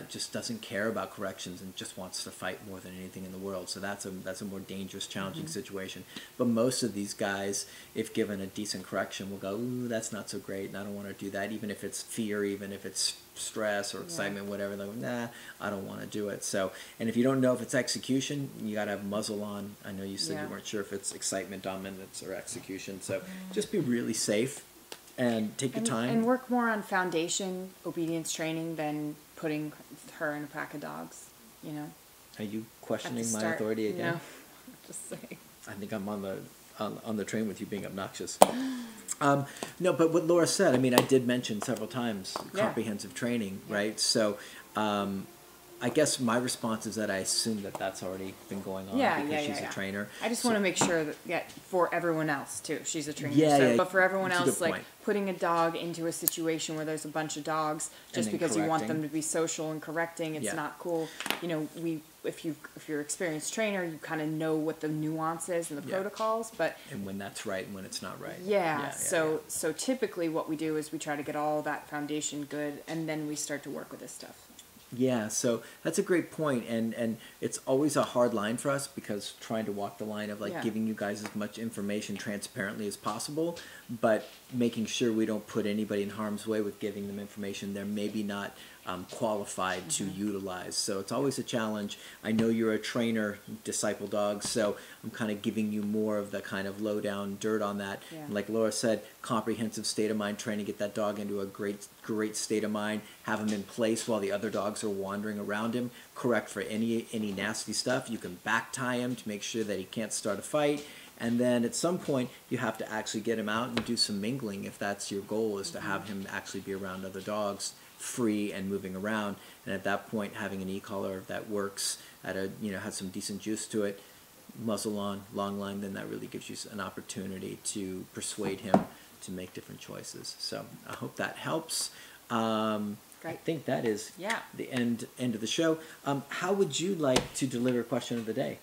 just doesn't care about corrections and just wants to fight more than anything in the world. So that's a more dangerous, challenging situation. But most of these guys, if given a decent correction, will go, ooh, that's not so great, and I don't want to do that, even if it's fear, even if it's stress or excitement, whatever. They'll go, nah, I don't want to do it. So, and if you don't know if it's execution, you got to have muzzle on. I know you said you weren't sure if it's excitement, dominance, or execution. So just be really safe and take your time. And work more on foundation obedience training than putting her in a pack of dogs, Are you questioning my authority again? No, just saying. I think I'm on the train with you being obnoxious. No, but what Laura said, I mean, I did mention several times comprehensive training, right? So I guess my response is that I assume that that's already been going on because she's a trainer. I just want to make sure that for everyone else too, she's a trainer. But for everyone else, like putting a dog into a situation where there's a bunch of dogs just because you want them to be social and correcting, it's not cool. You know, if you're an experienced trainer, you kind of know what the nuance is and the protocols, and when that's right and when it's not right. So typically what we do is we try to get all that foundation good, and then we start to work with this stuff. Yeah, so that's a great point, and it's always a hard line for us because trying to walk the line of like giving you guys as much information transparently as possible, but making sure we don't put anybody in harm's way with giving them information they're maybe not qualified to utilize. So it's always a challenge. I know you're a trainer, disciple dogs, so I'm kind of giving you more of the kind of low down dirt on that. And like Laura said, comprehensive state of mind, trying to get that dog into a great state of mind, have him in place while the other dogs are wandering around him, correct for any nasty stuff. You can back tie him to make sure that he can't start a fight. And then at some point, you have to actually get him out and do some mingling if that's your goal, is to have him actually be around other dogs, free and moving around. And at that point, having an e-collar that works at a, has some decent juice to it, muzzle on, long line, then that really gives you an opportunity to persuade him to make different choices. So I hope that helps. I think that is the end of the show. How would you like to deliver question of the day?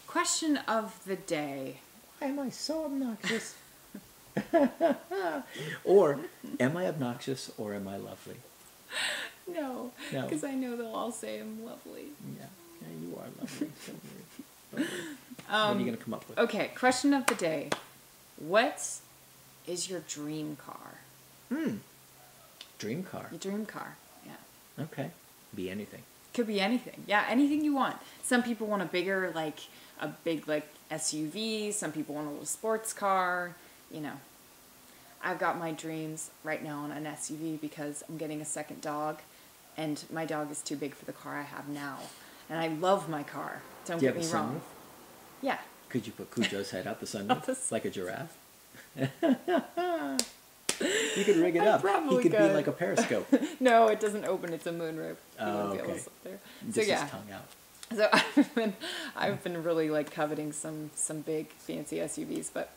Question of the day. Why am I so obnoxious? Or am I obnoxious or am I lovely? No, because I know they'll all say I'm lovely. Yeah, you are lovely. Don't worry. What are you going to come up with? Okay, question of the day. What is your dream car? Dream car? Your dream car, yeah. Okay. Be anything. Could be anything. Yeah, anything you want. Some people want a big SUV. Some people want a little sports car. I've got my dreams right now on an SUV because I'm getting a second dog, and my dog is too big for the car I have now. And I love my car. Don't get me wrong. Yeah. Could you put Cujo's head out the sunroof like a giraffe? You could rig it up. Probably he could be like a periscope. No, it doesn't open. It's a moonroof. Oh, okay. There. Just his tongue out. So I've been really like coveting some big fancy SUVs, but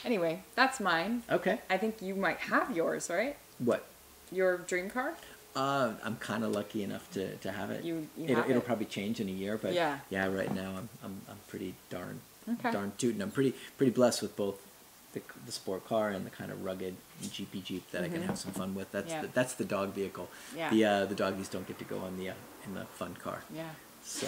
anyway, that's mine. Okay. I think you might have yours, right? What? Your dream car? I'm kind of lucky enough to have it. It'll probably change in a year, but right now I'm pretty darn tootin'. I'm pretty blessed with both the sport car and the kind of rugged Jeep that I can have some fun with. That's the dog vehicle. Yeah. The doggies don't get to go on in the fun car. Yeah. So.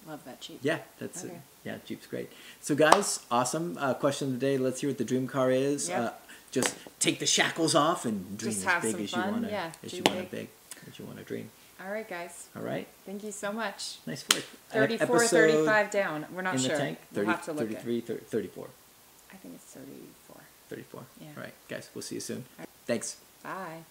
Love that Jeep. Yeah, that's it. Yeah, Jeep's great. So guys, awesome. Question of the day. Let's hear what the dream car is. Yep. Just take the shackles off and dream as big as you want to dream. All right, guys. All right. Thank you so much. Nice work. 34, 35 down. We're not sure. In the tank? We'll have to look 33, 34. I think it's 34. 34. Yeah. All right, guys. We'll see you soon. Right. Thanks. Bye.